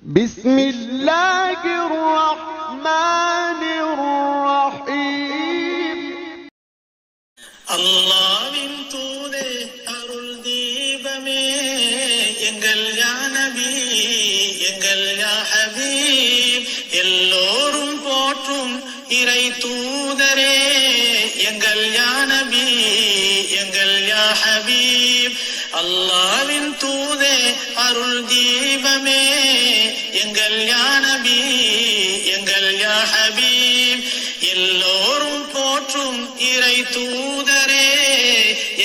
بسم الله الرحمن الرحيم. அல்லாஹ்வின் தூதே அருள் தீபமே எங்கள் யா நபி எங்கள் யா ஹபீப் எல்லோரும் போற்றும் இறை தூதரே எங்கள் யா நபி எங்கள் யா ஹபீப். அல்லாஹ்வின் தூதே அருள் தீபமே எங்கள் யா நபி எங்கள் யா ஹபீப் எல்லோரும் போற்றும் இறை தூதரே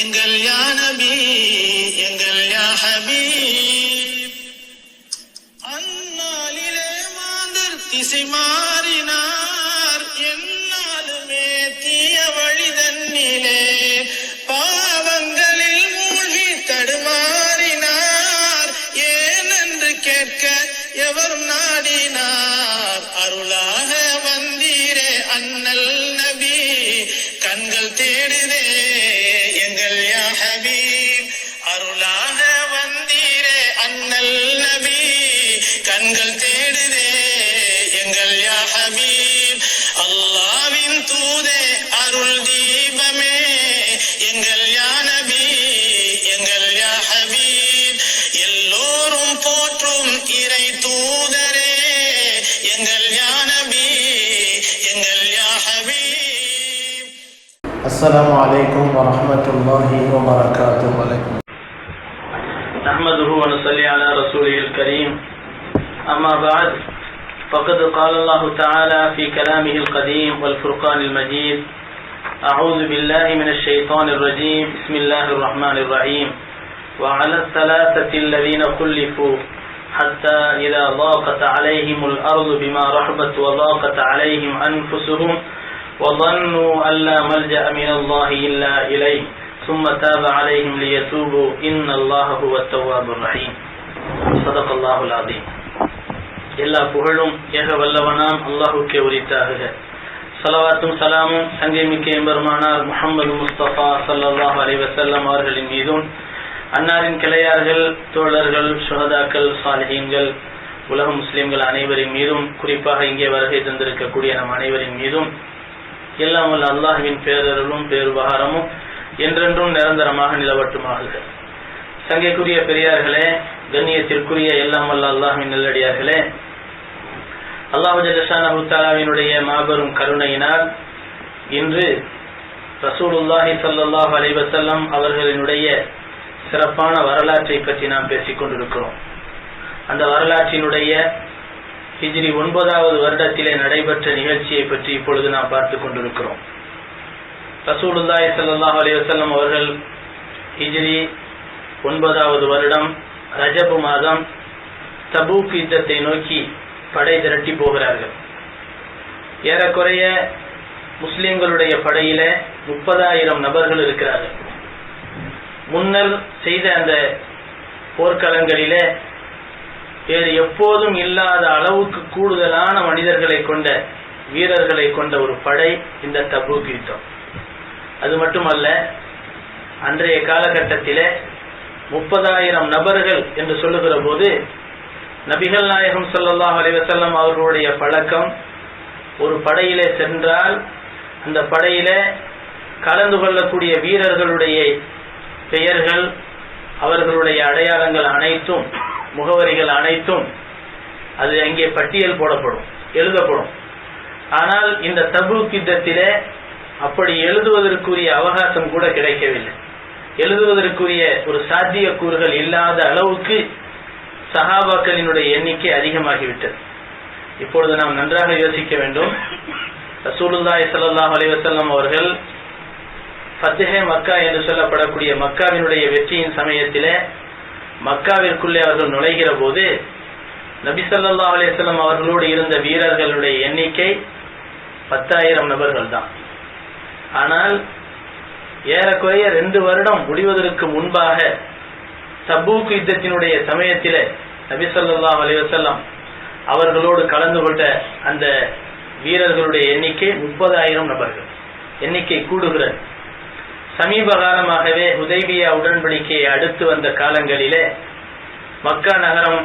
எங்கள் யா நபி எங்கள் யா ஹபீப். அந்நாளிலே மாந்தர் திசை மாறினார், என்னாலுமே தீய வழி தன்னிலே பாவங்களில் மூழ்கி தடுமாறினார். ஏனென்று கேட்க எவர் நாடினார், அருளாக வந்தீரே அண்ணல் நபி கண்கள் தேடுதே எங்கள் யா ஹபீப். அருளாக வந்தீரே அண்ணல் நபி கண்கள் தேடுதே எங்கள் யா ஹபீப். அல்லாஹ்வின் தூதே அருள் தீபமே எங்கள் யா நபி எங்கள் யா ஹபீப் எல்லோரும் போற்றும் இறை தூதரே எங்கள் யா நபி எங்கள் யா ஹபீப். السلام عليكم ورحمة الله وبركاته. نحمده ونصلي على رسوله الكريم. أما بعد فقد قال الله تعالى في كلامه القديم والفرقان المجيد: أعوذ بالله من الشيطان الرجيم. بسم الله الرحمن الرحيم. وعلى الثلاثة الذين خلفوا حتى إذا ضاقت عليهم الأرض بما رحبت وضاقت عليهم أنفسهم وظنوا أن لا ملجأ من الله إلا إليه ثم تاب عليهم ليتوبوا إن الله هو التواب الرحيم. صدق الله العظيم. எல்லா புகழும் ஏக வல்லவனாம் அல்லாஹுக்கே உரித்தாகுக. ஸலவாத்தும் சலாமும் சங்கைமிக்க எம்பெருமானார் முஹம்மது முஸ்தபா ஸல்லல்லாஹு அலைஹி வஸல்லம் அவர்களின் மீதும், அன்னாரின் கிளையார்கள், தோழர்கள், சுஹதாக்கள், சாலிஹீன்கள், உலக முஸ்லிம்கள் அனைவரின் மீதும், குறிப்பாக இங்கே வருகை தந்திருக்கக்கூடிய நம் அனைவரின் மீதும் எல்லாம் வல்ல அல்லாஹ்வின் பேரருளும் பேருபகாரமும் என்றென்றும் நிரந்தரமாக நிலவட்டுமாக. சங்கைக்குரிய பெரியார்களே, கண்ணியத்திற்குரிய எல்லாம் வல்ல அல்லாஹ்வின் நல்லடியார்களே, அல்லாஹ் ஜல்லஷானஹு தஆலாவினுடைய மாபெரும் கருணையினால் இன்று ரசூலுல்லாஹி ஸல்லல்லாஹு அலைஹி வஸல்லம் அவர்களினுடைய சிறப்பான வரலாற்றை பற்றி நாம் பேசிக் கொண்டிருக்கிறோம். அந்த வரலாற்றினுடைய ஹிஜ்ரி 9வது வருடத்திலே நடைபெற்ற நிகழ்ச்சியை பற்றி இப்பொழுது நாம் பார்த்துக் கொண்டிருக்கிறோம். ரசூலுல்லாஹி ஸல்லல்லாஹு அலைஹி வஸல்லம் அவர்கள் ஹிஜ்ரி 9வது வருடம் ரஜபு மாதம் தபூக் யுத்தத்தை நோக்கி படை திரட்டி போகிறார்கள். ஏறக்குறைய முஸ்லிம்களுடைய படையில 30,000 நபர்கள் இருக்கிறார்கள். முன்னர் செய்த அந்த போர்க்களங்களிலே வேறு எப்போதும் இல்லாத அளவுக்கு கூடுதலான மனிதர்களை கொண்ட, வீரர்களை கொண்ட ஒரு படை இந்த தபூக் யுத்தம். அது மட்டுமல்ல, அன்றைய காலகட்டத்திலே 30,000 நபர்கள் என்று சொல்லுகிற போது நபிகள் நாயகம் ஸல்லல்லாஹு அலைஹி வஸல்லம் அவர்களுடைய பழக்கம், ஒரு படையிலே சென்றால் அந்த படையிலே கலந்து கொள்ளக்கூடிய வீரர்களுடைய பெயர்கள், அவர்களுடைய அடையாளங்கள் அனைத்தும், முகவரிகள் அனைத்தும் அது அங்கே பட்டியல் போடப்படும், எழுதப்படும். ஆனால் இந்த தபூக் யுத்தத்திலே அப்படி எழுதுவதற்குரிய அவகாசம் கூட கிடைக்கவில்லை. எழுதுவதற்குரிய ஒரு சாத்தியக்கூறுகள் இல்லாத அளவுக்கு சஹாபாக்களினுடைய எண்ணிக்கை அதிகமாகிவிட்டது. இப்பொழுது நாம் நன்றாக யோசிக்க வேண்டும். ரசூலுல்லாஹி ஸல்லல்லாஹு அலைஹி வஸல்லம் அவர்கள் ஃபத்ஹே மக்கா என்று சொல்லப்படக்கூடிய மக்காவினுடைய வெற்றியின் சமயத்திலே மக்காவிற்குள்ளே அவர்கள் நுழைகிற போது நபி ஸல்லல்லாஹு அலைஹி வஸல்லம் அவர்களோடு இருந்த வீரர்களுடைய எண்ணிக்கை 10,000 நபர்கள் தான். ஆனால் ஏறக்குறைய 2 வருடம் முடிவதற்கு முன்பாக தபூக் யுத்தத்தினுடைய சமயத்திலே நபி ஸல்லல்லாஹு அலைஹி வஸல்லம் அவர்களோடு கலந்து கொண்ட அந்த வீரர்களுடைய எண்ணிக்கை 30,000 நபர்கள். எண்ணிக்கை கூடுகிறது. சமீப காலமாகவே ஹுதைபியா உடன்படிக்கையை அடுத்து வந்த காலங்களிலே மக்கா நகரம்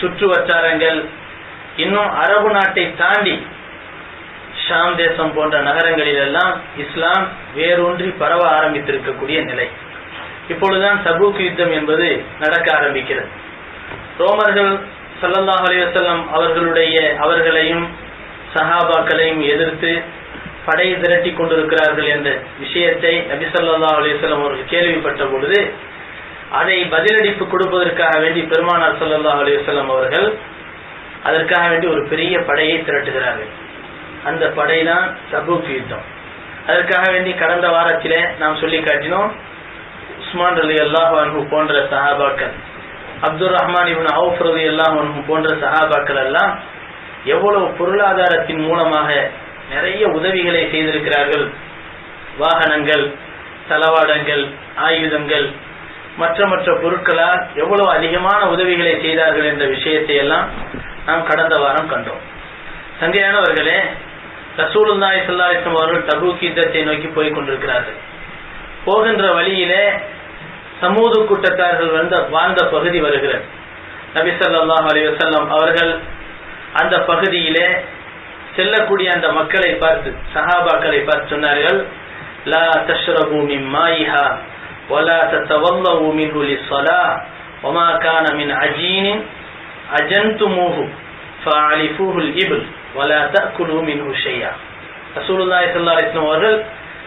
சுற்று வட்டாரங்கள், இன்னும் அரபு நாட்டை தாண்டி ஷாம் தேசம் போன்ற நகரங்களில் எல்லாம் இஸ்லாம் வேரூன்றி பரவ ஆரம்பித்திருக்கக்கூடிய நிலை. இப்பொழுதுதான் தபூக் யுத்தம் என்பது நடக்க ஆரம்பிக்கிறது. ரோமர்கள் ஸல்லல்லாஹு அலைஹி வஸல்லம் அவர்களையும் சஹாபாக்களையும் எதிர்த்து படை திரட்டி கொண்டிருக்கிறார்கள் என்ற விஷயத்தை நபி ஸல்லல்லாஹு அலைஹி வஸல்லம் அவர்கள் கேள்விப்பட்ட பொழுது அதை பதிலளிப்பு கொடுப்பதற்காக வேண்டி பெருமானார் ஸல்லல்லாஹு அலைஹி வஸல்லம் அவர்கள் அதற்காக வேண்டி ஒரு பெரிய படையை திரட்டுகிறார்கள். அந்த படைதான் தபூக் யுத்தம். அதற்காக வேண்டி கடந்த வாரத்திலே நாம் சொல்லி காட்டினோம், உஸ்மான் ரலியல்லாஹு அன்ஹு போன்ற சஹாபாக்கள், அப்துர் ரஹ்மான் இப்னு அவுஃப் ரலியல்லாஹு அன்ஹு போன்ற சஹாபாக்கள் எல்லாம் எவ்வளவு பொருளாதாரத்தின் மூலமாக நிறைய உதவிகளை செய்திருக்கிறார்கள். வாகனங்கள், தளவாடங்கள், ஆயுதங்கள், மற்ற பொருட்களால் எவ்வளவு அதிகமான உதவிகளை செய்தார்கள் என்ற விஷயத்தை எல்லாம் நாம் கடந்த வாரம் கண்டோம். சங்கையானவர்களே, ரசூலுல்லாஹி ஸல்லல்லாஹு அலைஹி வஸல்லம் அவர்கள் தபூக் யுத்தத்தை நோக்கி போய் கொண்டிருக்கிறார்கள். போகின்ற வழியிலே சமூது கூட்டத்தார்கள் வாழ்ந்த பகுதி வருகிறது. நபி ஸல்லல்லாஹு அலைஹி வஸல்லம் அவர்கள் அந்த பகுதியிலே செல்லக்கூடிய அந்த மக்களை பார்த்து, சஹாபாக்களை பார்த்து சொன்னார்கள், லா தஷ்ரபு மின் மாயிஹா வலா தத்தவல்லவு மின்ஹு லிஸ்ஸலாஹ் வமா கான மின் அஜீனின் அஜன்துமூஹு ஃபஅலிஃபூஹு அல்-இப்ல் வலா தஅகுலு மின்ஹு ஷையா. ரசூலுல்லாஹி ஸல்லல்லாஹு அலைஹி வஸல்லம் அவர்கள்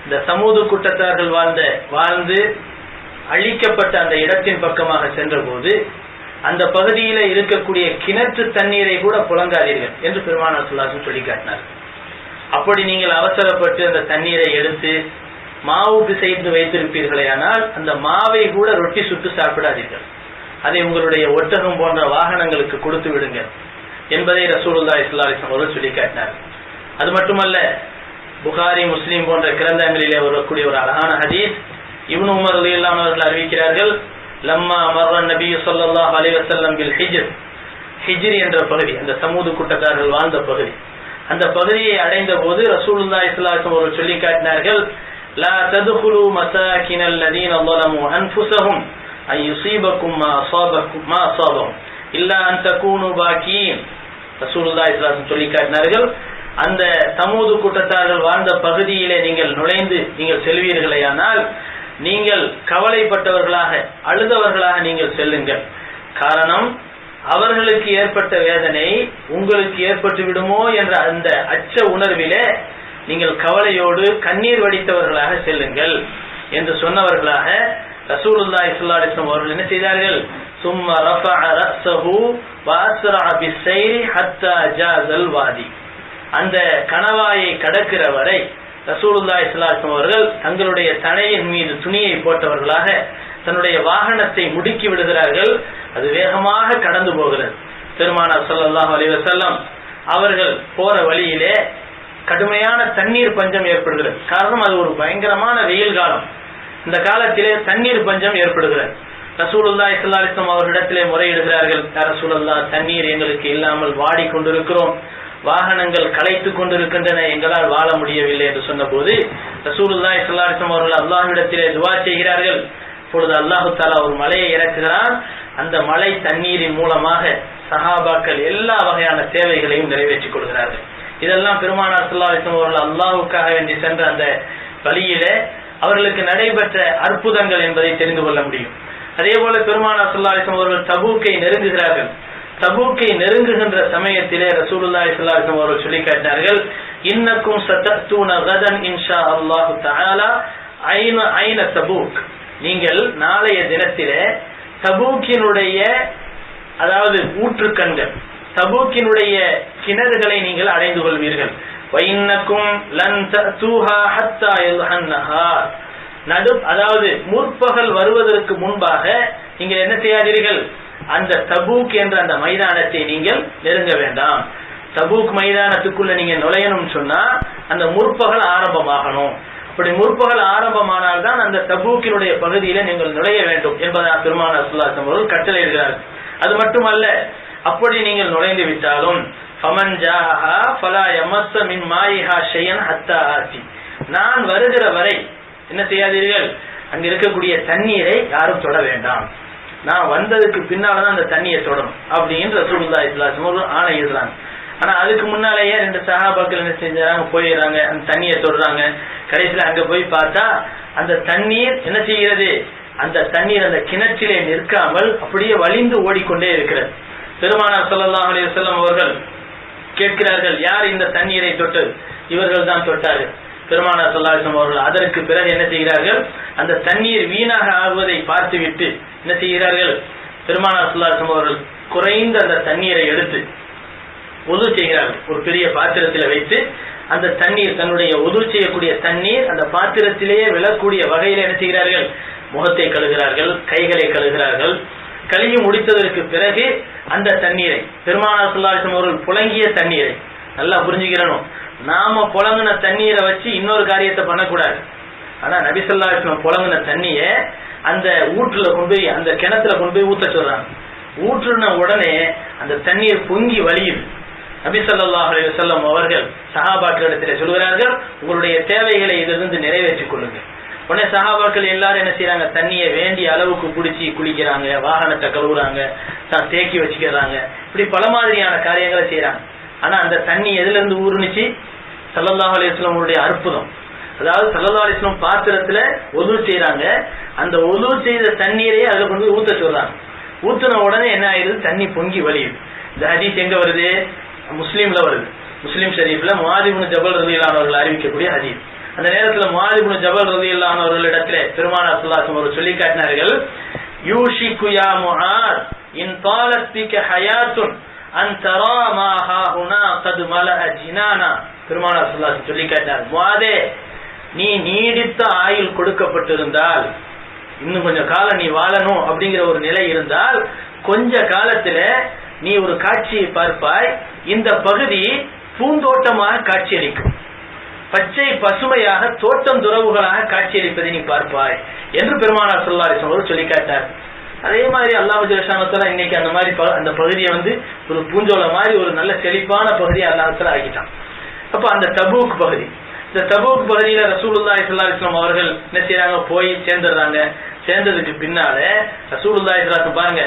இந்த சமூது கூட்டத்தார்கள் வாழ்ந்து அழிக்கப்பட்ட அந்த இடத்தின் பக்கமாக சென்றபோது அந்த பகுதியில இருக்கக்கூடிய கிணற்று தண்ணீரை கூட புழங்காதீர்கள் என்று பெருமானார் ஸல்லல்லாஹு அலைஹி வஸல்லம் சொல்லி காட்டினார். அப்படி நீங்கள் அவசரப்பட்டு அந்த தண்ணீரை எடுத்து மாவு பிசைந்து வைத்திருப்பீர்களே, ஆனால் அந்த மாவை கூட ரொட்டி சுட்டு சாப்பிடாதீர்கள், அதை உங்களுடைய ஒட்டகம் போன்ற வாகனங்களுக்கு கொடுத்து விடுங்கள் என்பதை ரசூலுல்லாஹி ஸல்லல்லாஹு அலைஹி வஸல்லம் அவர்கள் சொல்லி காட்டினார். அது மட்டுமல்ல, புகாரி, முஸ்லிம் போன்ற கிரந்தங்களிலே வரக்கூடிய ஒரு அழகான ஹதீஸ், இப்னு உமர் ரலியல்லாஹு அன்ஹு அவர்கள் அறிவிக்கிறார்கள், லம்மா மர்ர நபி ஸல்லல்லாஹு அலைஹி வஸல்லம் பில் ஹிஜ்ர் என்ற பகுதி, அந்த சமூது கூட்டத்தார்கள் வாழ்ந்த பகுதி, அந்த பகுதியை அடைந்த போது ரசூலுல்லாஹி ஸல்லல்லாஹு அலைஹி வஸல்லம் அவர்கள் சொல்லி காட்டினார்கள், லா ததுகுலு மசாகினல் லதீன ظلموا அன்ஃபுஸஹும் அன் யுஸீபக்கும் மா அஸாபஹும் இல்லா அன் தகூனு பாகீன். ரசூலுல்லாஹி ஸல்லல்லாஹு அலைஹி வஸல்லம் சொல்லி காட்டினார்கள், அந்த சமூது கூட்டத்தார்கள் வாழ்ந்த பகுதியிலே நீங்கள் நுழைந்து நீங்கள் செல்வீர்களேயானால் நீங்கள் கவலைப்பட்டவர்களாக, அழுதவர்களாக நீங்கள் செல்லுங்கள். காரணம், அவர்களுக்கு ஏற்பட்ட வேதனை உங்களுக்கு ஏற்பட்டு விடுமோ என்ற அந்த அச்ச உணர்விலே நீங்கள் கவலையோடு கண்ணீர் வடித்தவர்களாக செல்லுங்கள் என்று சொன்னவர்களாக ரசூலுல்லாஹி ஸல்லல்லாஹு அலைஹி வஸல்லம் அவர்கள் என்ன செய்தார்கள், சும்ம ரஃபஅ ரஸஹு வஅஸ்ரஅ பிஸ்ஸைரி ஹத்தா ஜாஸல் வாதி. அந்த கணவாயை கடக்கிற வரை ரசூலுல்லாஹி ஸல்லல்லாஹு அலைஹி வஸல்லம் அவர்கள் தங்களுடைய தலையின் மீது துணியை போட்டவர்களாக தன்னுடைய வாகனத்தை முடுக்கி விடுகிறார்கள். அது வேகமாக கடந்து போகிறது. பெருமானார் ஸல்லல்லாஹு அலைஹி வஸல்லம் அவர்கள் போற வழியிலே கடுமையான தண்ணீர் பஞ்சம் ஏற்படுகிறது. காரணம், அது ஒரு பயங்கரமான வெயில் காலம். இந்த காலத்திலே தண்ணீர் பஞ்சம் ஏற்படுகிறது. ரசூலுல்லாஹி ஸல்லல்லாஹு அலைஹி வஸல்லம் அவர்களிடத்திலே முறையிடுகிறார்கள், யா ரசூலல்லாஹ், தண்ணீர் எங்களுக்கு இல்லாமல் வாடிக்கொண்டிருக்கிறோம், வாகனங்கள் களைத்து கொண்டிருக்கின்றன, எங்களால் வாழ முடியவில்லை என்று சொன்னபோது ரசூலுல்லாஹி ஸல்லல்லாஹு அலைஹி வஸல்லம் அவர்கள் அல்லாஹ்விடத்திலே துஆ செய்கிறார்கள். இப்பொழுது அல்லாஹு தஆலா ஒரு மலையை இறக்குகிறான். அந்த மலை தண்ணீரின் மூலமாக சஹாபாக்கள் எல்லா வகையான தேவைகளையும் நிறைவேற்றிக் கொள்கிறார்கள். இதெல்லாம் பெருமானார் ஸல்லல்லாஹு அலைஹி வஸல்லம் அவர்கள் அல்லாஹ்வுக்காக வேண்டி சென்ற அந்த வழியிலே அவர்களுக்கு நடைபெற்ற அற்புதங்கள் என்பதை தெரிந்து கொள்ள முடியும். அதே போல பெருமானார் ஸல்லல்லாஹு அலைஹி வஸல்லம் அவர்கள் தபூக்கை நெருங்குகிறார்கள். தபூக்கை நெருங்குகின்ற சமயத்திலே ரசூலுல்லாஹி ஸல்லல்லாஹு அலைஹி வஸல்லம் அவர்கள் சொல்லி காட்டினார்கள், இன்னக்கும் சதஅத்தூன கதன் இன்ஷா அல்லாஹ் தஆலா ஐன தபூக். நீங்கள் நாளைய தினத்திலே தபூக்கினுடைய, அதாவது ஊற்றுக்கண்கள், தபூக்கினுடைய கிணறுகளை நீங்கள் அடைந்து கொள்வீர்கள். வைன்னக்கும் லன் தஅதூஹா ஹத்தா யல்ஹன் நஹார். அதாவது முற்பகல் வருவதற்கு முன்பாக நீங்கள் என்ன செய்யாதீர்கள், அந்த தபூக் என்ற அந்த மைதானத்தை நீங்கள் நெருங்க வேண்டாம். தபூக் மைதானத்துக்குள்ள நீங்க நுழையணும் சொன்னா அந்த முற்பகல் ஆரம்பமாகணும். அப்படி முற்பகல் ஆரம்பமானால் தான் அந்த தபூக்கினுடைய பகுதியில நீங்கள் நுழைய வேண்டும் என்பதை பெருமானார் ஸல்லல்லாஹு அலைஹி வஸல்லம் கட்டளையிடுகிறார்கள். அது மட்டுமல்ல, அப்படி நீங்கள் நுழைந்து விட்டாலும் ஃபமன் ஜாஹா ஃபலா யமஸ்ஸ மின் மாயிஹா ஷையன் ஹத்தா ஆதி. நான் வருகிற வரை என்ன செய்யாதீர்கள், அங்க இருக்கக்கூடிய தண்ணீரை யாரும் தொட வேண்டாம். நான் வந்ததுக்கு பின்னாலதான் அந்த தண்ணியை தொடரும் அப்படின்னு ரசூலுல்லாஹி ஸல்லல்லாஹு அலைஹி வஸல்லம் ஆணை எழுதுறாங்க. ஆனா அதுக்கு முன்னாலேயே 2 சஹாபாக்கள் என்ன செஞ்சாங்க, போயிடுறாங்க, அந்த தண்ணியை தொடுறாங்க. கடைசியில அங்க போய் பார்த்தா அந்த தண்ணீர் என்ன செய்கிறது, அந்த தண்ணீர் அந்த கிணற்றிலே நிற்காமல் அப்படியே வழிந்து ஓடிக்கொண்டே இருக்கிறது. பெருமானார் ஸல்லல்லாஹு அலைஹி வஸல்லம் அவர்கள் கேட்கிறார்கள், யார் இந்த தண்ணீரை தொட்டது? இவர்கள் தான் தொட்டார்கள். பெருமானார் ஸல்லல்லாஹு அலைஹி வஸல்லம் அவர்கள் அதற்கு பிறகு என்ன செய்கிறார்கள், அந்த தண்ணீர் வீணாக ஆகுவதை பார்த்துவிட்டு என்ன செய்கிறார்கள், பெருமானார் ஸல்லல்லாஹு அலைஹி வஸல்லம் அவர்கள் குறைந்த அந்த தண்ணீரை எடுத்து உது செய்கிறார்கள். ஒரு பெரிய பாத்திரத்தில் வைத்து அந்த தண்ணீர், தன்னுடைய உது செய்யக்கூடிய தண்ணீர் அந்த பாத்திரத்திலேயே விழக்கூடிய வகையில் என்ன செய்கிறார்கள், முகத்தை கழுகிறார்கள், கைகளை கழுகிறார்கள். கழுவி முடித்ததற்கு பிறகு அந்த தண்ணீரை, பெருமானார் ஸல்லல்லாஹு அலைஹி வஸல்லம் அவர்கள் புழங்கிய தண்ணீரை, நல்லா புரிஞ்சுக்கிறணும், நாம புழங்கின தண்ணீரை வச்சு இன்னொரு காரியத்தை பண்ணக்கூடாது. ஆனா நபி ஸல்லல்லாஹு அலைஹி வஸல்லம் புழங்கின தண்ணியை அந்த ஊற்றுல கொண்டு போய், அந்த கிணத்துல கொண்டு போய் ஊத்த சொல்றாங்க. ஊற்றுன உடனே அந்த தண்ணீர் பொங்கி வழியுது. நபி ஸல்லல்லாஹு அலைஹி வஸல்லம் அவர்கள் சஹாபாக்களிடத்திலே சொல்கிறார்கள், உங்களுடைய தேவைகளை இதிலிருந்து நிறைவேற்றிக் கொள்ளுங்கள். உடனே சஹாபாக்கள் எல்லாரும் என்ன செய்யறாங்க, தண்ணியை வேண்டிய அளவுக்கு பிடிச்சி குளிக்கிறாங்க, வாகனத்தை கழுவுறாங்க, தேக்கி வச்சுக்கிறாங்க, இப்படி பல மாதிரியான காரியங்களை செய்யறாங்க. ஆனா அந்த தண்ணி எதுல இருந்து ஊறுனுச்சு, ஸல்லல்லாஹு அலைஹி வஸல்லம் அவருடைய அற்புதம். அதாவது ஸல்லல்லாஹு அலைஹி வஸல்லம் பாத்திரத்துல ஒது செய்யறாங்க, அந்த ஒது செய்த தண்ணீரையே அதுல கொண்டு போய் ஊத்த சொல்றாங்க. ஊத்துன உடனே என்ன ஆயிருது, தண்ணி பொங்கி வழியுது. இந்த ஹதீஸ் எங்க வருது, முஸ்லீம்ல வருது. முஸ்லீம் ஷரீஃப்ல முஆத் இப்னு ஜபல் ரலியல்லாஹு அன்ஹு அவர்கள் அறிவிக்கக்கூடிய ஹதீஸ். அந்த நேரத்துல முஆத் இப்னு ஜபல் ரலியல்லாஹு அன்ஹு அவர்களிடத்திலே பெருமானார் ஸல்லல்லாஹு அலைஹி வஸல்லம் சொல்லி காட்டினார்கள், யூஷிகு யா முஆத் இன் தாலத் பிக ஹயாத்துன் அன் தரா மா ஹாஹுனா கத் மலஅ ஜினானா. பெருமானார் ஸல்லல்லாஹு அலைஹி வஸல்லம் சொல்லி காட்டினார், முஆதே, நீ நீடித்த ஆயுள் கொடுக்கப்பட்டிருந்தால், இன்னும் கொஞ்சம் காலம் நீ வாழணும் அப்படிங்கிற ஒரு நிலை இருந்தால், கொஞ்ச காலத்துல நீ ஒரு காட்சியை பார்ப்பாய், இந்த பகுதி பூந்தோட்டமாக காட்சியளிக்கும், பச்சை பசுமையாக தோட்டம் துறவுகளாக காட்சியளிப்பதை நீ பார்ப்பாய் என்று பெருமானார் ஸல்லல்லாஹு அலைஹி வஸல்லம் சொல்லி காட்டார். அதே மாதிரி அல்லாஹ் ஜல்ல ஷானஹு இன்னைக்கு அந்த மாதிரி அந்த பகுதியை ஒரு பூஞ்சோலை மாதிரி ஒரு நல்ல செழிப்பான பகுதியை அல்லாஹ் தஆலா ஆக்கிட்டான். அப்ப அந்த தபூக் பகுதி, இந்த தபூக் பகுதியில ரசூலுல்லாஹி ஸல்லல்லாஹு அலைஹி வஸல்லம் அவர்கள் என்ன செய்யறாங்க, போய் சேர்ந்துடுறாங்க. சேர்ந்ததுக்கு பின்னால ரசூலுல்லாஹி ஸல்லல்லாஹு அலைஹி வஸல்லம் பாருங்க,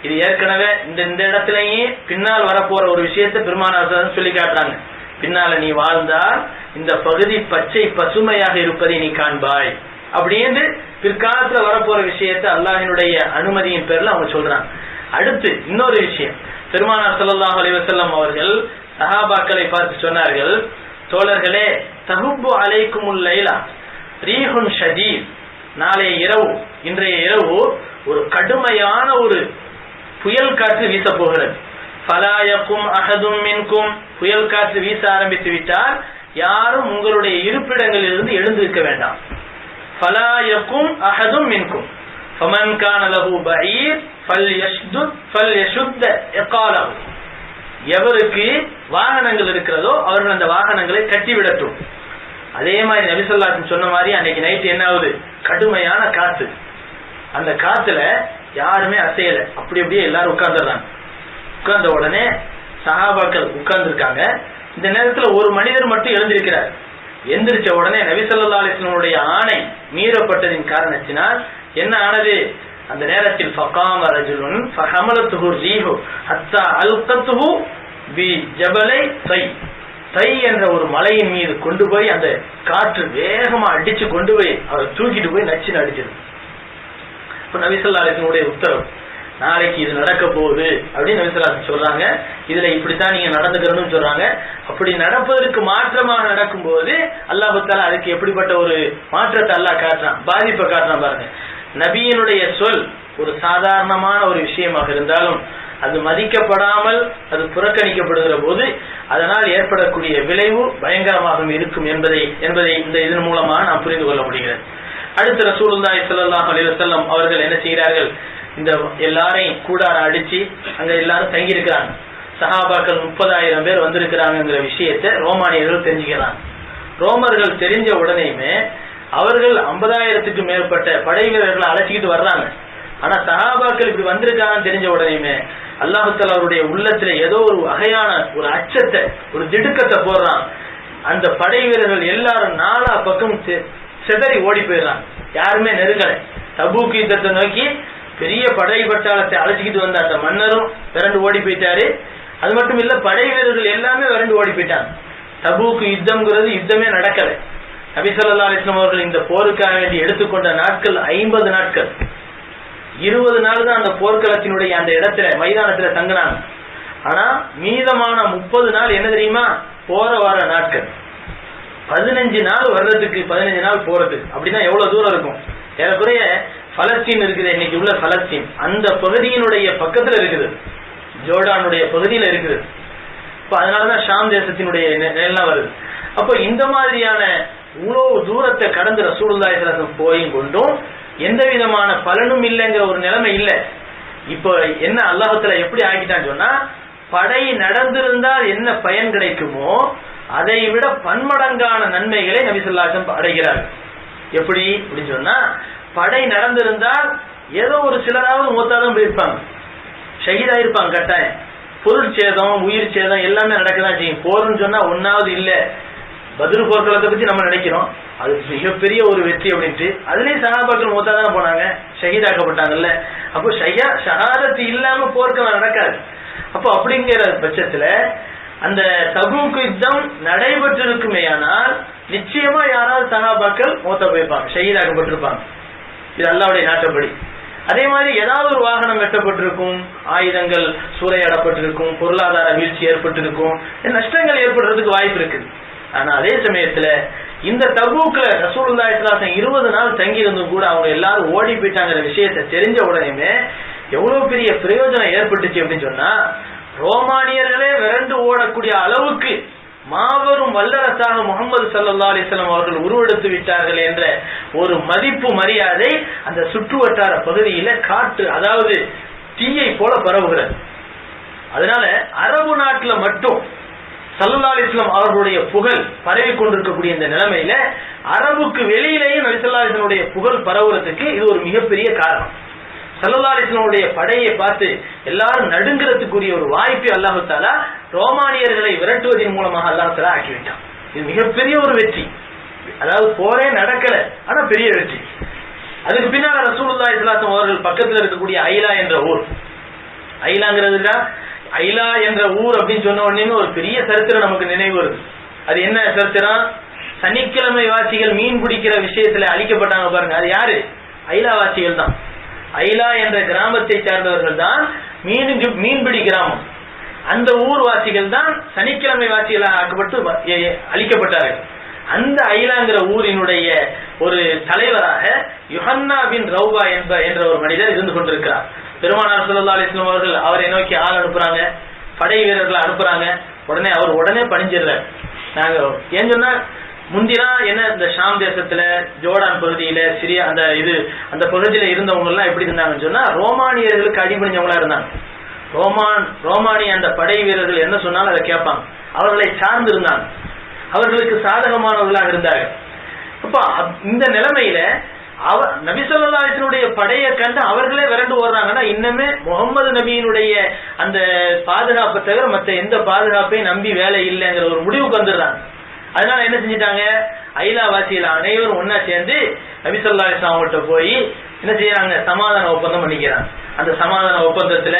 இது ஏற்கனவே இந்த இடத்துலயே பின்னால் வரப்போற ஒரு விஷயத்தை பெருமானார் சொல்லி காட்டுறாங்க. பின்னால நீ வாழ்ந்தால் இந்த பகுதி பச்சை பசுமையாக இருப்பதை நீ காண்பாய் அப்படின்னு பிற்காலத்துல வரப்போற விஷயத்தை அல்லாஹ்வினுடைய அனுமதியின் பேர்ல அவங்க சொல்றாங்க. அடுத்து இன்னொரு விஷயம், பெருமானார் ஸல்லல்லாஹு அலைஹி வஸல்லம் அவர்கள் சஹாபாக்களை பார்த்து சொன்னார்கள், தோழர்களே, தஹுப்பு அலைக்குமுல் லைலா ரீஹுன் ஷதீத், நாளைய இரவு, இன்றைய இரவு ஒரு கடுமையான ஒரு புயல் காற்று வீச போகிறது. ஃபலா யகும் அஹதும் மின்கும், புயல் காற்று வீச ஆரம்பித்து விட்டால் யாரும் உங்களுடைய இருப்பிடங்களில் இருந்து எழுந்திருக்க வேண்டாம். ஃபலா யகும் அஹதும் மின்கும் ஃபமன் கான லஹு பஈர் ஃபல்யஷுத்த இகாலஹு, எவருக்கு வாகனங்கள் இருக்கிறதோ அவர்கள் அந்த வாகனங்களை கட்டிவிடட்டும். அதே மாதிரி நபி ஸல்லல்லாஹு அலைஹி வஸல்லம் சொன்ன மாதிரி அன்னைக்கு நைட் என்ன ஆகுது, கடுமையான காத்து. அந்த காத்துல யாருமே அசையல, அப்படி அப்படியே எல்லாரும் உட்கார்ந்துடுறாங்க. உட்கார்ந்த உடனே சஹாபாக்கள் உட்கார்ந்து இருக்காங்க. இந்த நேரத்துல ஒரு மனிதர் மட்டும் எழுந்திருக்கிறார். எந்திரிச்ச உடனே நபி ஸல்லல்லாஹு அலைஹி வஸல்லம் ஆணை மீறப்பட்டதின் காரணத்தினால் என்ன ஆனது, அந்த நேரத்தில் ஃபகாம ரஜுலுன் ஃபஹமலத்துஹு ரீஹு ஹத்தா அல்கத்துஹு பி ஜபலை தை, தை என்ற ஒரு மலையின் மீது கொண்டு போய் அந்த காற்று வேகமா அடிச்சு கொண்டு போய் அவர் தூக்கிட்டு போய் நச்சுன்னு அடிச்சிடும். இப்ப நபி ஸல்லல்லாஹு அலைஹி வஸல்லம் உத்தரவு, நாளைக்கு இது நடக்க போகுது அப்படின்னு நபி ஸல்லல்லாஹு அலைஹி வஸல்லம் சொல்றாங்க. இதுல இப்படித்தான் நீங்க நடந்துக்கணும்னு சொல்றாங்க. அப்படி நடப்பதற்கு மாற்றமாக நடக்கும் போது அல்லாஹ் தஆலா அதுக்கு எப்படிப்பட்ட ஒரு மாற்றத்தை அல்லாஹ் காட்டுறான், பாதிப்பை காட்டுறான் பாருங்க. நபியினுடைய சொல் ஒரு சாதாரணமான ஒரு விஷயமாக இருந்தாலும் அது மதிக்கப்படாமல் அது புறக்கணிக்கப்படுகிற போது அதனால் ஏற்படக்கூடிய விளைவு பயங்கரமாக இருக்கும் என்பதை இந்த இதன் மூலமாக நாம் புரிந்து கொள்ள முடிகிறது. அடுத்து ரசூலுல்லாஹி ஸல்லல்லாஹு அலைஹி வஸல்லம் அவர்கள் என்ன செய்கிறார்கள், இந்த எல்லாரையும் கூடார அடிச்சு அங்க எல்லாரும் தங்கி இருக்கிறாங்க. சஹாபாக்கள் 30,000 பேர் வந்திருக்கிறாங்கிற விஷயத்தை ரோமானியர்கள் தெரிஞ்சுக்கிறாங்க. ரோமர்கள் தெரிஞ்ச உடனேயுமே அவர்கள் 50,000க்கு மேற்பட்ட படை வீரர்களை அழைச்சிக்கிட்டு வர்றாங்க. ஆனா சஹாபாக்கள் இப்படி வந்திருக்காங்கன்னு தெரிஞ்ச உடனேயுமே அல்லாஹ் தஆலா அவருடைய உள்ளத்துல ஏதோ ஒரு வகையான ஒரு அச்சத்தை, ஒரு திடுக்கத்தை போடுறான். அந்த படை வீரர்கள் எல்லாரும் நாலா பக்கம் சிதறி ஓடி போயிடுறாங்க, யாருமே நெருங்கலை. தபூக் யுத்தத்தை நோக்கி பெரிய படை பட்டாளத்தை அழைச்சிக்கிட்டு வந்த அந்த மன்னரும் விரண்டு ஓடி போயிட்டாரு. அது மட்டும் இல்ல, படை வீரர்கள் எல்லாமே விரண்டு ஓடி போயிட்டாங்க. தபூக்கு யுத்தம்ங்கிறது யுத்தமே நடக்கல. நபி ஸல்லல்லாஹு அலைஹி வஸல்லம் அவர்கள் இந்த போருக்காக வேண்டி எடுத்துக்கொண்ட நாட்கள் 50 நாட்கள். 20 நாள் தான் அந்த போர்க்களத்தினுடைய அந்த இடத்துல மைதானத்துல தங்கினாங்க. ஆனா மீதமான 30 நாள் என்ன தெரியுமா, போற வர நாட்கள். 15 நாள் வர்றதுக்கு, 15 நாள் போறதுக்கு. அப்படின்னா எவ்வளவு தூரம் இருக்கும்? ஏறக்குறைய பலஸ்தீன் இருக்குது, இன்னைக்கு உள்ள பலஸ்தீன், அந்த பகுதியினுடைய பக்கத்துல இருக்குது, ஜோர்டானுடைய பகுதியில இருக்குது. இப்ப அதனாலதான் ஷாம் தேசத்தினுடைய நிலம் வருது. அப்போ இந்த மாதிரியான இவ்வளவு தூரத்தை கடந்து ரசூலுல்லாஹி ஸல்லல்லாஹு அலைஹி வஸல்லம் போயும் கொண்டும் எந்த விதமான பலனும் இல்லைங்கிற ஒரு நிலைமை இல்லை. இப்போ என்ன அல்லாஹ்வுத்தாலா எப்படி ஆக்கிட்டான்னு சொன்னா, படை நடந்திருந்தால் என்ன பயன் கிடைக்குமோ அதை விட பன்மடங்கான நன்மைகளை நபி ஸல்லல்லாஹு அலைஹி வஸல்லம் அடைகிறார்கள். எப்படி அப்படின்னு சொன்னா, படை நடந்திருந்தால் ஏதோ ஒரு சிலராவது மூத்தாலும் போயிருப்பாங்க, ஷஹீதா இருப்பாங்க கட்டாயம். பொருள் சேதம், உயிர் சேதம் எல்லாமே நடக்கதான் செய்யும். போர்னு சொன்னா ஒன்னாவது இல்ல. பத்ர் போர்க்களத்தை பத்தி நம்ம நினைக்கிறோம், அது மிகப்பெரிய ஒரு வெற்றி அப்படின்ட்டு. அதுலயும் சஹாபாக்கள் மூத்தா தானே போனாங்க, ஷஹீதாக்கப்பட்டாங்கல்ல. அப்போ ஷஹாதத்து இல்லாம போர்க்களம் நடக்காது. அப்போ அப்படிங்கிற பட்சத்துல அந்த தபூக் யுத்தம் நடைபெற்றிருக்குமேயானால் நிச்சயமா யாராவது சஹாபாக்கள் மூத்தா போயிருப்பாங்க, ஷஹீதாக்கப்பட்டிருப்பாங்க. இது அல்லாஹ்வுடைய நாட்டப்படி. அதே மாதிரி ஏதாவது ஒரு வாகனம் வெட்டப்பட்டிருக்கும், ஆயுதங்கள் சூறையாடப்பட்டிருக்கும், பொருளாதார வீழ்ச்சி ஏற்பட்டிருக்கும், நஷ்டங்கள் ஏற்படுறதுக்கு வாய்ப்பு இருக்குது. ஆனா அதே சமயத்துல இந்த தபூக்ல ரசூலுல்லாஹி ஸல்லல்லாஹு அலைஹி வஸல்லம் 20 நாள் தங்கி இருந்தும் கூட அவங்க எல்லாரும் ஓடி போயிட்டாங்கிற விஷயத்தை தெரிஞ்ச உடனே எவ்வளவு பெரிய பிரயோஜனம் ஏற்பட்டுச்சு அப்படின்னு சொன்னா, ரோமானியர்களே விரண்டு ஓடக்கூடிய அளவுக்கு மாபெரும் வல்லரசாக முகமது ஸல்லல்லாஹு அலைஹி வஸல்லம் அவர்கள் உருவெடுத்து விட்டார்கள் என்ற ஒரு மதிப்பு மரியாதை அந்த சுற்று வட்டார பகுதியில காற்று, அதாவது தீயை போல பரவுகிறது. அதனால அரபு நாட்டுல மட்டும் ஸல்லல்லாஹு அலைஹி வஸல்லம் அவர்களுடைய புகழ் பரவி கொண்டிருக்கக்கூடிய இந்த நிலைமையில அரபுக்கு வெளியிலேயும் நபி ஸல்லல்லாஹு அலைஹி வஸல்லம் புகழ் பரவுறதுக்கு இது ஒரு மிகப்பெரிய காரணம். ஸல்லல்லாஹு அலைஹி வஸல்லம் படையை பார்த்து எல்லாரும் நடுங்கிறதுக்குரிய ஒரு வாய்ப்பை அல்லாஹ் தஆலா ரோமானியர்களை விரட்டுவதன் மூலமாக அல்லாஹ் தஆலா ஆக்கிவிட்டான். இது மிகப்பெரிய ஒரு வெற்றி. அதாவது போரே நடக்கல, ஆனா பெரிய வெற்றி. அதுக்கு பின்னால ரசூலுல்லாஹி ஸல்லல்லாஹு அலைஹி வஸல்லம் அவர்கள் பக்கத்துல இருக்கக்கூடிய ஐலா என்ற ஊர், ஐலாங்கிறதுக்கா ஐலா என்ற ஊர் அப்படின்னு சொன்ன உடனே ஒரு பெரிய சரித்திரம் நமக்கு நினைவு வருது. அது என்ன சரித்திரம்? சனிக்கிழமை வாசிகள் மீன் பிடிக்கிற விஷயத்துல அழிக்கப்பட்டாங்க பாருங்க, அது யாரு? ஐலா வாசிகள் தான். ஐலா என்ற கிராமத்தை சார்ந்தவர்கள் தான் மீன்பிடி கிராமம். அந்த ஊர்வாசிகள் தான் சனிக்கிழமை வாசிகளாக ஆக்கப்பட்டு அழிக்கப்பட்டார்கள். அந்த ஐலாங்கிற ஊரினுடைய ஒரு தலைவராக யுஹன்னா பின் ரௌபா என்ற ஒரு மனிதர் இருந்து கொண்டிருக்கிறார். பெருமானார் ஸல்லல்லாஹு அலைஹி வஸல்லம் அவர்கள் அவரை நோக்கி ஆள் அனுப்புறாங்க, படை வீரர்களை அனுப்புறாங்க. உடனே பணிஞ்சிடுறார். நாங்க ஏன் சொன்னா, முந்தினா என்ன இந்த ஷாம் தேசத்துல ஜோர்டான் பகுதியில சிரியா அந்த பகுதியில இருந்தவங்க எல்லாம் எப்படி இருந்தாங்கன்னு சொன்னா, ரோமானியர்களுக்கு அடிபணிஞ்சவங்களா இருந்தாங்க. ரோமானிய அந்த படை வீரர்கள் என்ன சொன்னாலும் அதை கேட்பாங்க, அவர்களை சார்ந்து இருந்தாங்க, அவர்களுக்கு சாதகமானவர்களாக இருந்தார்கள். அப்ப இந்த நிலைமையில நபி ஸல்லல்லாஹு அலைஹி வஸல்லம் படையை கண்டு அவர்களே விரண்டு ஓடுறாங்கன்னா, இன்னுமே முகமது நபியினுடைய அந்த பாதுகாப்பை தவிர மற்ற எந்த பாதுகாப்பையும் நம்பி வேலை இல்லைங்கிற ஒரு முடிவுக்கு வந்துடுறாங்க. அதனால என்ன செஞ்சிட்டாங்க, ஐலா வாசிகள் அனைவரும் ஒன்னா சேர்ந்து நபி ஸல்லல்லாஹு அலைஹி வஸல்லம் அவங்கள்ட்ட போய் என்ன செய்யறாங்க, சமாதான ஒப்பந்தம் பண்ணிக்கிறாங்க. அந்த சமாதான ஒப்பந்தத்துல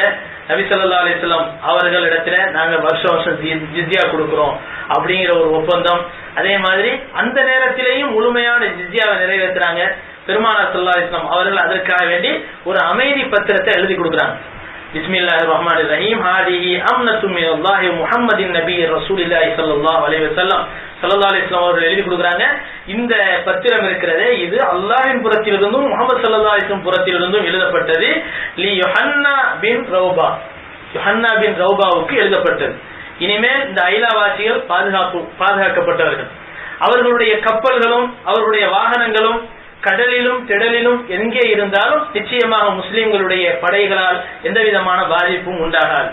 நபி ஸல்லல்லாஹு அலைஹி வஸல்லம் அவர்களிடத்துல நாங்க வருஷம் ஜிஸ்யா கொடுக்கிறோம் அப்படிங்கிற ஒரு ஒப்பந்தம். அதே மாதிரி அந்த நேரத்திலேயும் முழுமையான ஜிஸ்யாவை நிறைவேற்றுறாங்க. பெருமானார் ஸல்லல்லாஹு அலைஹி வஸல்லம் அவர்கள் அதற்காக வேண்டி ஒரு அமைதி பத்திரத்தை எழுதி கொடுக்குறாங்க. பிஸ்மில்லாஹிர் ரஹ்மானிர் ரஹீம். ஹாதிஹி அம்னத்தும் மினல்லாஹி முஹம்மதின் நபி ரசூலுல்லாஹி ஸல்லல்லாஹு அலைஹி வஸல்லம். ஸல்லல்லாஹு அலைஹி வஸல்லம் அவர்கள் எழுதி கொடுக்குறாங்க, இந்த பத்திரம் இருக்கிறதே இது அல்லாஹ்வின் புறத்திலிருந்தும் முஹம்மது ஸல்லல்லாஹு அலைஹி வஸல்லம் புறத்திலிருந்தும் எழுதப்பட்டது. லி யுஹன்னா பின் ரௌபா, யுஹன்னா பின் ரௌபாவுக்கு எழுதப்பட்டது. இனிமேல் இந்த ஐலாவாசிகள் பாதுகாக்கப்பட்டவர்கள். அவர்களுடைய கப்பல்களும் அவர்களுடைய வாகனங்களும் கடலிலும் திடலிலும் எங்கே இருந்தாலும் நிச்சயமாக முஸ்லிம்களுடைய படைகளால் எந்த விதமான பாதிப்பும் உண்டாகாது.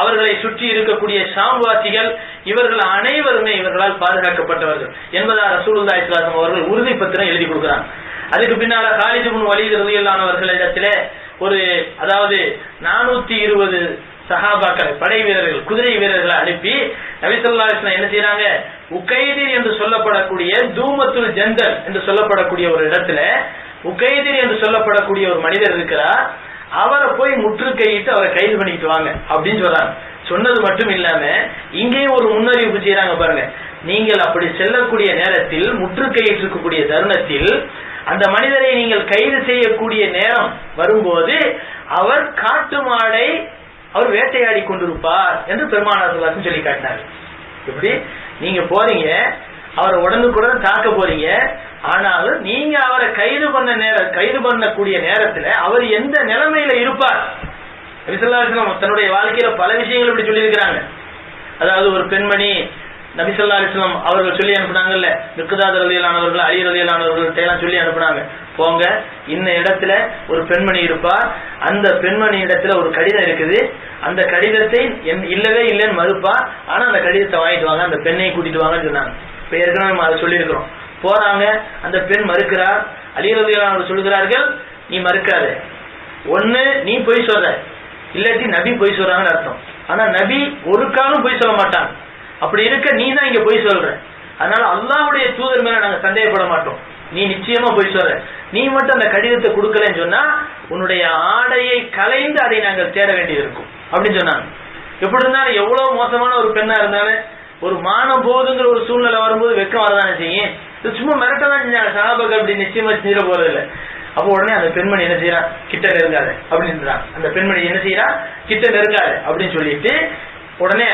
அவர்களை சுற்றி இருக்கக்கூடிய ஷாம்வாசிகள் இவர்கள் அனைவருமே இவர்களால் பாதுகாக்கப்பட்டவர்கள் என்பதா ரசூலுல்லாஹி ஸல்லல்லாஹு அலைஹி வஸல்லம் அவர்கள் உறுதி பத்திரம் எழுதி கொடுக்கிறாங்க. அதுக்கு பின்னால காலித் இப்னு வலீத் ரலியல்லாஹு அவர்களிடத்திலே அதாவது 420 சஹாபாக்கள் படை வீரர்கள் குதிரை வீரர்களை அனுப்பி நபி ஸல்லல்லாஹு அலைஹி வஸல்லம் என்ன செய்யறாங்க, உகைதிர் என்று சொல்லப்படக்கூடிய தூமத்துல் ஜந்தல் என்று சொல்லப்படக்கூடிய ஒரு இடத்துல உகைதிர் என்று சொல்லப்படக்கூடிய ஒரு மனிதர் இருக்கிறார், அவரை போய் முற்றுகையிட்டு அவரை கைது பண்ணிட்டு வாங்க அப்படின்னு சொல்றாங்க. சொன்னது மட்டும் இல்லாம இங்கேயும் ஒரு முன்னறிவிப்பு செய்யறாங்க பாருங்க. நீங்கள் அப்படி செல்லக்கூடிய நேரத்தில், முற்றுகையிட்டு இருக்கக்கூடிய தருணத்தில், அந்த மனிதரை நீங்கள் கைது செய்யக்கூடிய நேரம் வரும்போது அவர் காட்டு மாடை அவர் வேட்டையாடி கொண்டிருப்பார் என்று பெருமானார் ஸல்லல்லாஹு அலைஹி வஸல்லம் சொல்லி காட்டினார். எப்படி நீங்க போறீங்க, அவரை உடனுக்குடன் தாக்க போறீங்க, ஆனாலும் நீங்க அவரை கைது பண்ணக்கூடிய நேரத்துல அவர் எந்த நிலைமையில இருப்பார்? நபி ஸல்லல்லாஹு அலைஹி வஸல்லம் தன்னுடைய வாழ்க்கையில பல விஷயங்கள் இப்படி சொல்லி இருக்கிறாங்க. அதாவது ஒரு பெண்மணி நபி ஸல்லல்லாஹு அலைஹி வஸல்லம் அவர்கள் சொல்லி அனுப்புனாங்கல்ல, மிக்தாத் ரலியல்லாஹு அன்ஹு அவர்கள், அலி ரலியல்லாஹு அன்ஹு அவர்கள் எல்லாம் சொல்லி அனுப்புனாங்க, போங்க இந்த இடத்துல ஒரு பெண்மணி இருப்பா, அந்த பெண்மணி இடத்துல ஒரு கடிதம் இருக்குது, அந்த கடிதத்தை இல்லவே இல்லைன்னு மறுப்பா, ஆனா அந்த கடிதத்தை வாங்கிட்டு வாங்க, அந்த பெண்ணை கூட்டிட்டு வாங்கன்னு சொன்னாங்க. இப்ப ஏற்கனவே நம்ம அதை சொல்லி இருக்கிறோம். போறாங்க, அந்த பெண் மறுக்கிறார். அலி ரலியல்லாஹு அன்ஹு சொல்லுகிறார்கள், நீ மறுக்காத, ஒண்ணு நீ பொய் சொல்ற, இல்லாட்டி நபி பொய் சொல்றாங்கன்னு அர்த்தம். ஆனா நபி ஒரு காலம் பொய் சொல்ல மாட்டாங்க. அப்படி இருக்க நீ தான் இங்க பொய் சொல்ற, அதனால அல்லாஹ்வுடைய தூதர் மேல நாங்க சந்தேகப்பட மாட்டோம், நீ நிச்சயமா பொய் சொல்ற, நீ மட்டும் அந்த கடிதத்தை கொடுக்கலன்னு சொன்னா உன்னுடைய ஆடையை கலைந்து அதை நாங்கள் தேட வேண்டியது இருக்கும் அப்படின்னு சொன்னாங்க. எப்படி இருந்தாலும் எவ்வளவு மோசமான ஒரு பெண்ணா இருந்தாலும் ஒரு மானம் போகுதுங்கிற ஒரு சூழ்நிலை வரும்போது வெக்கம் வரதானே செய்யும். சும்மா மிரட்டதான் செஞ்சாங்க சஹாபாக்கள், அப்படி நிச்சயமா செஞ்சிட போறது இல்லை. அப்போ உடனே அந்த பெண்மணி என்ன செய்யறா, கிட்ட நெருங்காது அப்படின்னு. அந்த பெண்மணி என்ன செய்யறா, கிட்ட நெருங்காது அப்படின்னு சொல்லிட்டு உடனே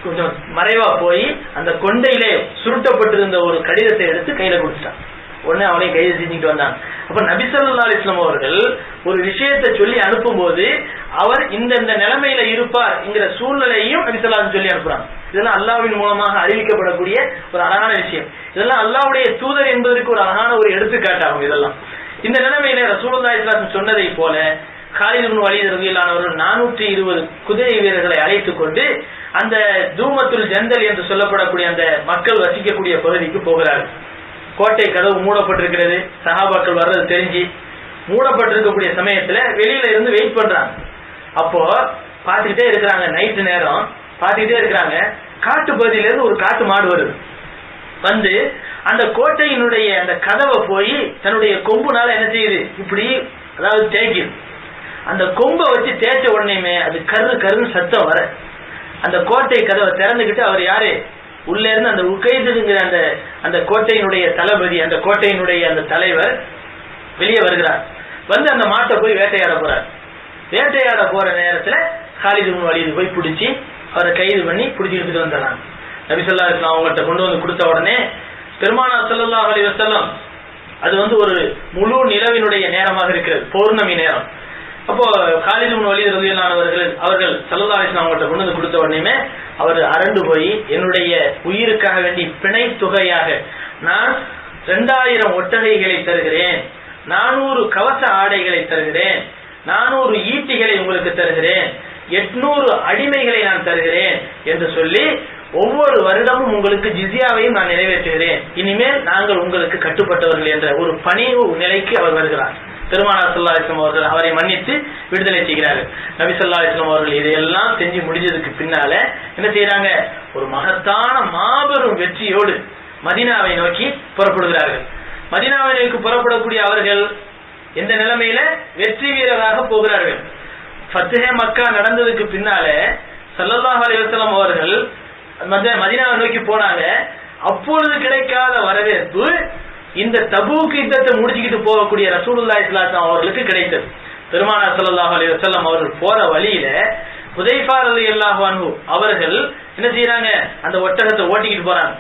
கொஞ்சம் மறைவா போய் அந்த கொண்டையிலே சுருட்டப்பட்டிருந்த ஒரு கடிதத்தை எடுத்து கையில கொடுத்துட்டான். உடனே அவனை கைது செஞ்சுட்டு வந்தாங்க. அப்ப நபி ஸல்லல்லாஹு அலைஹி வஸல்லம் அவர்கள் ஒரு விஷயத்தை சொல்லி அனுப்பும் போது அவர் இந்த நிலைமையில இருப்பார் என்கிற சூழ்நிலையும் நபி ஸல்லல்லாஹு அலைஹி வஸல்லம் சொல்லி அனுப்புறாங்க. இதெல்லாம் அல்லாஹ்வின் மூலமாக அறிவிக்கப்படக்கூடிய ஒரு அழகான விஷயம். இதெல்லாம் அல்லாஹ்வுடைய தூதர் என்பதற்கு ஒரு அழகான ஒரு எடுத்துக்காட்டாகும். இதெல்லாம் இந்த நிலைமையில ரசூலுல்லாஹி ஸல்லல்லாஹு அலைஹி வஸல்லம் சொன்னதை போல காலித் இப்னு வலீத் ரலியல்லாஹு அன்ஹு 420 குதிரை வீரர்களை அழைத்துக் கொண்டு அந்த தூமத்துல் ஜந்தல் என்று சொல்லப்படக்கூடிய அந்த மக்கள் வசிக்கக்கூடிய பகுதிக்கு போகிறார்கள். கோட்டை கதவு மூடப்பட்டிருக்கிறது. சஹாபாக்கள் வர்றது தெரிஞ்சு மூடப்பட்டிருக்கக்கூடிய சமயத்துல வெளியில இருந்து வெயிட் பண்றாங்க. அப்போ பாத்துக்கிட்டே இருக்கிறாங்க, நைட்டு நேரம் பாத்துக்கிட்டே இருக்கிறாங்க. காட்டு பகுதியில இருந்து ஒரு காட்டு மாடு வருது, வந்து அந்த கோட்டையினுடைய அந்த கதவை போய் தன்னுடைய கொம்புனால என்ன செய்யுது, இப்படி அதாவது தேய்க்குது. அந்த கொம்பை வச்சு தேய்ச்ச உடனேயுமே அது கருன்னு சத்தம் வர அந்த கோட்டை கதவை திறந்துகிட்டு அவர் யாரு, உள்ள இருந்து அந்த உகைதுங்கிற அந்த கோட்டையினுடைய தளபதி, அந்த கோட்டையினுடைய அந்த தலைவர் வெளியே வருகிறார். வந்து அந்த மாட்டை போய் வேட்டையாட போறார். வேட்டையாட போற நேரத்துல காலித் இப்னு வலீத் போய் பிடிச்சி அவரை கைது பண்ணி பிடிச்சிட்டு வந்துடுறாங்க. நபி ஸல்லல்லாஹு அலைஹி வஸல்லம் அவங்கள்ட்ட கொண்டு வந்து கொடுத்த உடனே பெருமானார் ஸல்லல்லாஹு அலைஹி வஸல்லம் அது வந்து ஒரு முழு நிலவினுடைய நேரமாக இருக்கிறது, பௌர்ணமி நேரம். அப்போ காலித் இப்னு வலீத் ரலியல்லாஹு அன்ஹு அவர்கள் ஸல்லல்லாஹு அலைஹி வஸல்லம் அவங்கள்ட்ட கொண்டு வந்து கொடுத்த உடனே அவர் அரண்டு போய், என்னுடைய உயிருக்காக வேண்டி பிணை தொகையாக நான் 2000 ஒட்டகைகளை தருகிறேன், 400 கவச ஆடைகளை தருகிறேன், 400 ஈட்டிகளை உங்களுக்கு தருகிறேன், 800 அடிமைகளை நான் தருகிறேன் என்று சொல்லி ஒவ்வொரு வருடமும் உங்களுக்கு ஜிஸ்யாவையும் நான் நிறைவேற்றுகிறேன், இனிமேல் நாங்கள் உங்களுக்கு கட்டுப்பட்டவர்கள் என்ற ஒரு பணிவு நிலைக்கு அவர் வருகிறார். பெருமானார் ஸல்லல்லாஹு அலைஹி வஸல்லம் அவர்கள் அவரை மன்னித்து விடுதலை செய்கிறார்கள். நபி ஸல்லல்லாஹு அலைஹி வஸல்லம் அவர்கள் இதையெல்லாம் செஞ்சு முடிஞ்சதுக்கு பின்னால என்ன செய்யறாங்க, ஒரு மகத்தான மாபெரும் வெற்றியோடு மதீனாவை நோக்கி புறப்படுகிறார்கள். மதீனாவை நோக்கி புறப்படக்கூடிய அவர்கள் எந்த நிலைமையில வெற்றி வீரராக போகிறார்கள். ஃபத்ஹே மக்கா நடந்ததுக்கு பின்னால ஸல்லல்லாஹு அலைஹி வஸல்லம் அவர்கள் மதீனாவை நோக்கி போனாங்க. அப்பொழுது கிடைக்காத வரவேற்பு இந்த தபூக் யுத்தத்தை முடிச்சுக்கிட்டு போகக்கூடிய ரசூலுல்லாஹி ஸல்லல்லாஹு அலைஹி வஸல்லம் அவர்களுக்கு கிடைத்தது. பெருமானார் ஸல்லல்லாஹு அலைஹி வஸல்லம் அவர்கள் போற வழியில ஹுதைஃபா ரலியல்லாஹு அன்ஹு அவர்கள் என்ன செய்யறாங்க, அந்த ஒட்டகத்தை ஓட்டிக்கிட்டு போறாங்க.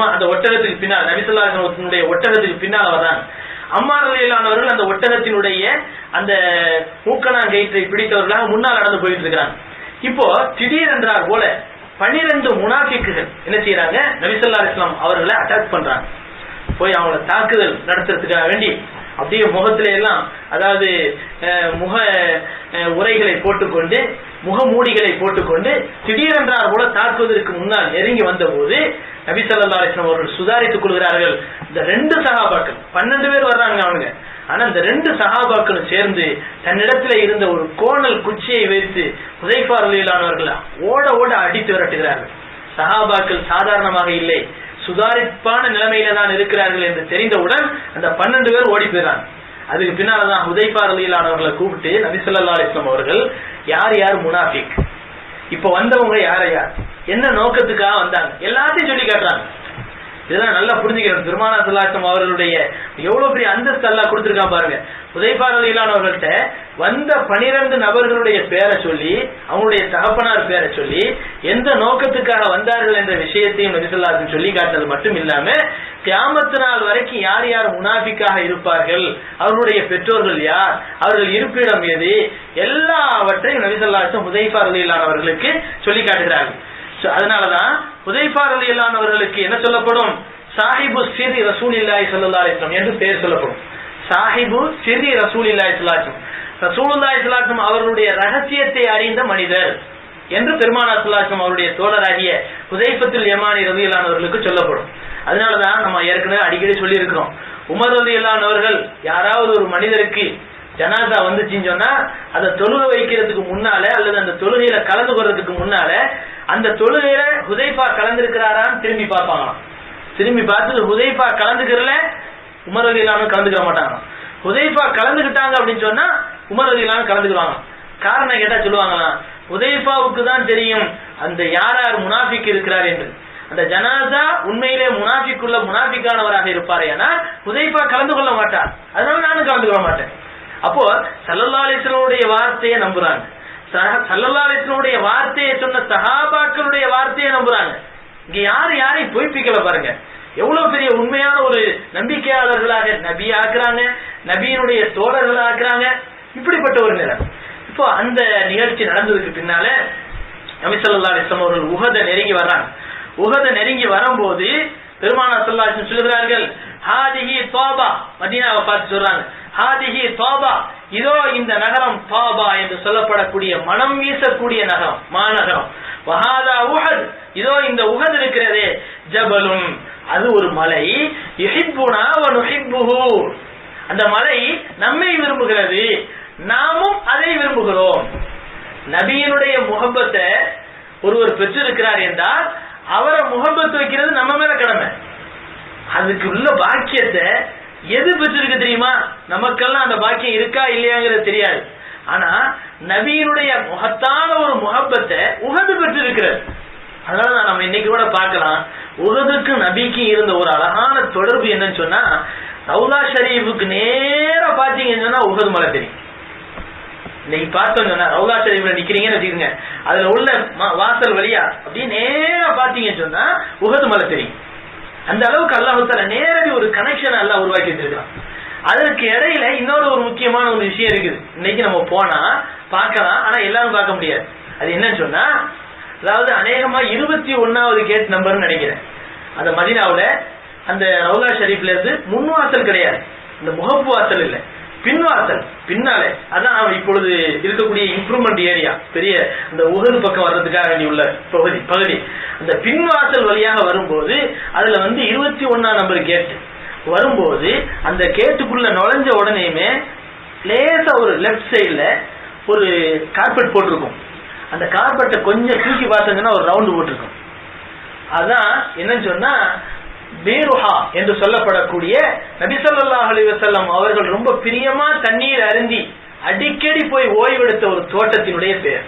அந்த ஒட்டகத்துக்கு பின்னால் நபி ஸல்லல்லாஹு அலைஹி வஸல்லம் ஒட்டகத்துக்கு பின்னால வர்றாங்க. அம்மார் ரலியல்லாஹு அவர்கள் அந்த ஒட்டகத்தினுடைய அந்த மூக்கணாங்கயிற்றை பிடித்தவர்களாக முன்னால் நடந்து போயிட்டு இருக்கிறாங்க. இப்போ திடீரென்றார் போல 12 முனாஃபிக்குகள் என்ன செய்யறாங்க, நபி ஸல்லல்லாஹு அலைஹி வஸல்லம் அவர்களை அட்டாக் பண்றாங்க. போய் அவங்கள தாக்குதல் நடத்துறதுக்காக வேண்டி அப்படியே முகத்தில எல்லாம் அதாவது முக உரைகளை போட்டுக்கொண்டு முகமூடிகளை போட்டுக்கொண்டு திடீரென்றார் போல தாக்குவதற்கு முன்னால் நெருங்கி வந்த போது நபி ஸல்லல்லாஹு அலைஹி வஸல்லம் அவர்கள் சுதாரித்துக் கொள்கிறார்கள். இந்த 2 சஹாபாக்கள் 12 பேர் வர்றாங்க அவங்க, ஆனா இந்த 2 சஹாபாக்களும் சேர்ந்து தன்னிடத்துல இருந்த ஒரு கோணல் குச்சியை வைத்து ஹுதைஃபா ரலியல்லாஹு அன்ஹு அவர்களை ஓட ஓட அடித்து விரட்டுகிறார்கள். சஹாபாக்கள் சாதாரணமாக இல்லை, சுதாரிப்பான நிலைமையில தான் இருக்கிறார்கள் என்று தெரிந்தவுடன் அந்த 12 பேர் ஓடி போயிறாங்க. அதுக்கு பின்னால்தான் ஹுதைஃபா ரலியல்லாஹு அன்ஹு கூப்பிட்டு நபி ஸல்லல்லாஹு அலைஹி வஸல்லம் அவர்கள் யார் யார் முனாஃபிக், இப்ப வந்தவங்க யார் யார், என்ன நோக்கத்துக்காக வந்தாங்க எல்லாத்தையும் சொல்லி காட்டுறாங்க. இதெல்லாம் நல்லா புரிஞ்சுக்கிறோம். பெருமானார் ஸல்லல்லாஹு அலைஹி வஸல்லம் அவர்களுடைய எவ்வளவு பெரிய அந்தஸ்து அல்லாஹ் கொடுத்திருக்கான் பாருங்க. ஹுதைஃபா ரலியல்லாஹு அன்ஹு அவர்கள்ட்ட வந்த 12 நபர்களுடைய பேரை சொல்லி, அவங்களுடைய தகப்பனார் பேரை சொல்லி, எந்த நோக்கத்துக்காக வந்தார்கள் என்ற விஷயத்தையும் நபி ஸல்லல்லாஹு அலைஹி வஸல்லம் சொல்லி காட்டினது மட்டும் இல்லாம கியாமத் நாள் வரைக்கும் யார் யார் முனாஃபிக்காக இருப்பார்கள், அவர்களுடைய பெற்றோர்கள் யார், அவர்கள் இருப்பிடம் எது, எல்லாவற்றையும் நபி ஸல்லல்லாஹு அலைஹி வஸல்லம் ஹுதைஃபா ரலியல்லாஹு அன்ஹு அவர்களுக்கு சொல்லி காட்டுகிறார்கள். அதனாலதான் ஹுதைஃபா ரலியல்லாஹு அன்ஹு அவர்களுக்கு என்ன சொல்லப்படும், சாஹிபு சிர்ரி ரசூலில்லாஹி ஸல்லல்லாஹு அலைஹி வஸல்லம் என்று பெயர் சொல்லப்படும். சாஹிபு சிர்ரி ரசூலில்லாஹி ஸல்லல்லாஹு அலைஹி வஸல்லம், ரசூலுல்லாஹி ஸல்லல்லாஹு அலைஹி வஸல்லம் அவர்களுடைய ரகசியத்தை அறிந்த மனிதர் என்று பெருமானார் ஸல்லல்லாஹு அலைஹி வஸல்லம் அவருடைய தோழராகிய ஹுதைஃபத்துல் யமானி ரலியல்லாஹு அன்ஹு அவர்களுக்கு சொல்லப்படும். அதனாலதான் நம்ம ஏற்கனவே அடிக்கடி சொல்லி இருக்கிறோம், உமர் ரலியல்லாஹு அன்ஹு அவர்கள் யாராவது ஒரு மனிதருக்கு ஜனாசா வந்துச்சுன்னு சொன்னா அதை தொழுகை வைக்கிறதுக்கு முன்னால அல்லது அந்த தொழுகையில கலந்து கொள்றதுக்கு முன்னால அந்த தொழுகையில ஹுதைஃபா கலந்துருக்கிறாரான்னு திரும்பி பார்ப்பாங்களாம். திரும்பி பார்த்து ஹுதைஃபா கலந்துக்கிறல உமர் ரலியல்லாஹு அன்ஹு கலந்துக்கிற மாட்டாங்க. ஹுதைஃபா கலந்துக்கிட்டாங்க அப்படின்னு சொன்னா உமர் ரலியல்லாஹு அன்ஹு கலந்துக்குவாங்க. காரணம் கேட்டா சொல்லுவாங்களாம், ஹுதைஃபாவுக்கு தான் தெரியும் அந்த யார் யார் முனாஃபிக் இருக்கிறார் என்று. அந்த ஜனாசா உண்மையிலே முனாஃபிக்குள்ள முனாஃபிக்கானவராக இருப்பார், ஏன்னா ஹுதைஃபா கலந்து கொள்ள மாட்டார், அதனால நானும் கலந்து கொள்ள மாட்டேன். அப்போ ஸல்லல்லாஹு அலைஹி வஸல்லம் வார்த்தையை நம்புறாங்க, ஸல்லல்லாஹு அலைஹி வஸல்லம் வார்த்தையை சொன்ன சஹாபாக்களுடைய வார்த்தையை நம்புறாங்க. இங்க யாரை பொய்ப்பிக்கல பாருங்க, எவ்வளவு பெரிய உண்மையான ஒரு நம்பிக்கையாளர்களாக நபி ஆக்குறாங்க, நபியினுடைய தோழர்கள் ஆக்குறாங்க. இப்படிப்பட்ட ஒரு நிலை. இப்போ அந்த நிகழ்ச்சி நடந்ததுக்கு பின்னால நபி ஸல்லல்லாஹு அலைஹி வஸல்லம் அவர்கள் உஹதை நெருங்கி வர்றாங்க. உஹதை நெருங்கி வரும்போது பெருமானார் ஸல்லல்லாஹு அலைஹி வஸல்லம் சொல்லுகிறார்கள், ஹாதிஹி தௌபா, மதீனாவை பார்த்து சொல்றாங்க, ஹாதிஹி தௌபா, இதோ இந்த நகரம் தௌபா என்று சொல்லப்படக்கூடிய மனம் வீசக்கூடிய நகரம், மாநகரம். வஹாதா உஹத், இதோ இந்த உஹத் இருக்கிறதே, ஜபலுன், அது ஒரு மலை, யுஹிப்புனா வ நுஹிப்புஹு, அந்த மலை நம்மை விரும்புகிறது, நாமும் அதை விரும்புகிறோம். நபியினுடைய முஹப்பத்தை ஒருவர் பெற்றிருக்கிறார் என்றால் அவரை முஹப்பத் வைக்கிறது நம்ம மேல கடமை. அதுக்கு உள்ள பாக்கியத்தை எது பெற்றிருக்கு தெரியுமா? நமக்கெல்லாம் அந்த பாக்கியம் இருக்கா இல்லையாங்கிறது தெரியாது. ஆனா நபியினுடைய முகத்தான ஒரு முஹப்பத்தை உஹது பெற்றிருக்கிறது. அதனால நம்ம இன்னைக்கு கூட பார்க்கலாம், உஹதுக்கு நபிக்கு இருந்த ஒரு அழகான தொடர்பு என்னன்னு சொன்னா, ரவுலா ஷரீஃபுக்கு நேரா பாத்தீங்கன்னு சொன்னா உஹது மலை தெரியும். இன்னைக்கு பார்த்தோம்னு சொன்னா ரவுலா ஷரீஃப்ல நிக்கிறீங்கன்னு வச்சுக்கோங்க, அதுல உள்ள வாசல் வழியா அப்படியே நேரா பாத்தீங்கன்னு சொன்னா உஹது மலை தெரியும். அந்த அளவுக்கு அல்லாஹ் தஆலா நேரடி ஒரு கனெக்ஷன் அல்லாஹ் உருவாக்கி வச்சிருக்கான். அதற்கு இடையில இன்னொரு ஒரு முக்கியமான ஒரு விஷயம் இருக்குது. இன்னைக்கு நம்ம போனா பார்க்கலாம், ஆனா எல்லாரும் பார்க்க முடியாது. அது என்னன்னு சொன்னா, அதாவது அநேகமா 21வது கேட் நம்பர்னு நினைக்கிறேன். அந்த மதீனாவுல அந்த ரவுலா ஷரீஃப்ல இருந்து முன்வாசல் கிடையாது, இந்த முகப்பு வாசல் இல்ல, பின்வாசல் பின்னாலே. அதான் இப்பொழுது இருக்கக்கூடிய இம்ப்ரூவ்மெண்ட் ஏரியா, பெரிய அந்த உஹது பக்கம் வர்றதுக்காக வேண்டி உள்ள பகுதி. அந்த பின்வாசல் வழியாக வரும்போது அதுல 21ஆம் நம்பர் கேட் வரும்போது அந்த கேட்டுக்குள்ள நுழைஞ்ச உடனேயுமே லேசா ஒரு லெப்ட் சைட்ல ஒரு கார்பெட் போட்டிருக்கும். அந்த கார்பெட்டை கொஞ்சம் தூக்கி பார்த்தீங்கன்னா ஒரு ரவுண்டு போட்டிருக்கும். அதான் என்னன்னு சொன்னா பீருஹா என்று சொல்லப்படக்கூடிய நபி ஸல்லல்லாஹு அலைஹி வஸல்லம் அவர்கள் ரொம்ப பிரியமா தண்ணீர் அருந்தி அடிக்கடி போய் ஓய்வெடுத்த ஒரு தோட்டத்தினுடைய பெயர்.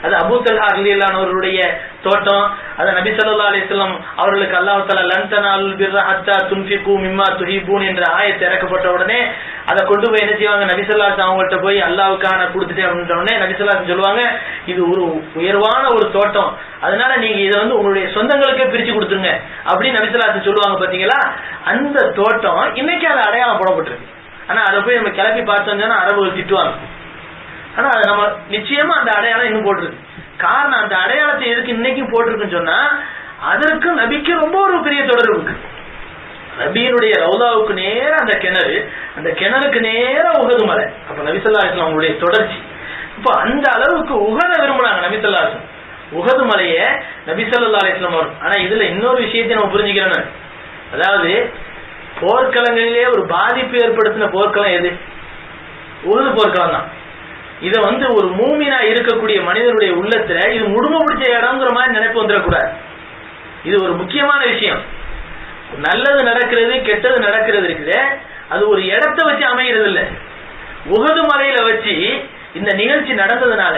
அது அபூ தல்ஹா ரலியல்லாஹு அன்ஹு அவர்களுடைய தோட்டம். அது நபி ஸல்லல்லாஹு அலைஹி வஸல்லம் அவர்களுக்கு அல்லாஹ் தஆலா லன் தனாலுல் பிர்ர ஹத்தா துன்ஃபிகு மிம்மா துஹிபூன் என்ற ஆயத் இறக்கப்பட்ட உடனே அதை கொண்டு போய் என்ன செய்வாங்க, நபி ஸல்லல்லாஹு அலைஹி வஸல்லம் அவங்கள்ட்ட போய் அல்லாஹ்வுக்கான கொடுத்துட்டே அப்படின்ற உடனே நபி ஸல்லல்லாஹு அலைஹி வஸல்லம் சொல்லுவாங்க, இது ஒரு உயர்வான ஒரு தோட்டம், அதனால நீங்க இதை உங்களுடைய சொந்தங்களுக்கே பிரிச்சு கொடுத்துருங்க அப்படின்னு நபி ஸல்லல்லாஹு அலைஹி வஸல்லம் சொல்லுவாங்க. பாத்தீங்களா, அந்த தோட்டம் இன்னைக்கு அது அடையாளம் போடப்பட்டிருக்கு. ஆனா அதை போய் நம்ம கிளப்பி பார்த்தோம்னா அரபுகள் திட்டுவாங்க. ஆனா அது நம்ம நிச்சயமா அந்த அடையாளம் இன்னும் போட்டிருக்கு. காரணம், அந்த அடையாளத்தை எதுக்கு இன்னைக்கும் போட்டிருக்குன்னு சொன்னா, அதற்கு நபிக்கு ரொம்ப ஒரு பெரிய தொடர்பு இருக்கு. நபியினுடைய ரவுலாவுக்கு நேர அந்த கிணறு, அந்த கிணறுக்கு நேர உஹது மலை. அப்ப நபி ஸல்லல்லாஹு அலைஹி வஸல்லம் அவங்களுடைய தொடர்ச்சி. இப்ப அந்த அளவுக்கு உஹத விரும்புறாங்க நபி ஸல்லல்லாஹு அலைஹி வஸல்லம், உஹது மலைய நபி ஸல்லல்லாஹு அலைஹி வஸல்லம் வரும். ஆனா இதுல இன்னொரு விஷயத்தை நம்ம புரிஞ்சுக்கிறோம். அதாவது போர்க்களங்களிலே ஒரு பாதிப்பு ஏற்படுத்தின போர்க்களம் எது? உஹது போர்க்களம் தான். இத ஒரு மூமினா இருக்கக்கூடிய மனிதனுடைய உள்ளத்துல இது முடும பிடிச்ச இடம்ங்கிற மாதிரி நினைப்பு வந்துடக்கூடாது. இது ஒரு முக்கியமான விஷயம். நல்லது நடக்கிறது கெட்டது நடக்கிறது இருக்குது, அது ஒரு இடத்தை வச்சு அமைகிறது இல்ல. உஹது மலையில வச்சு இந்த நிகழ்ச்சி நடந்ததுனால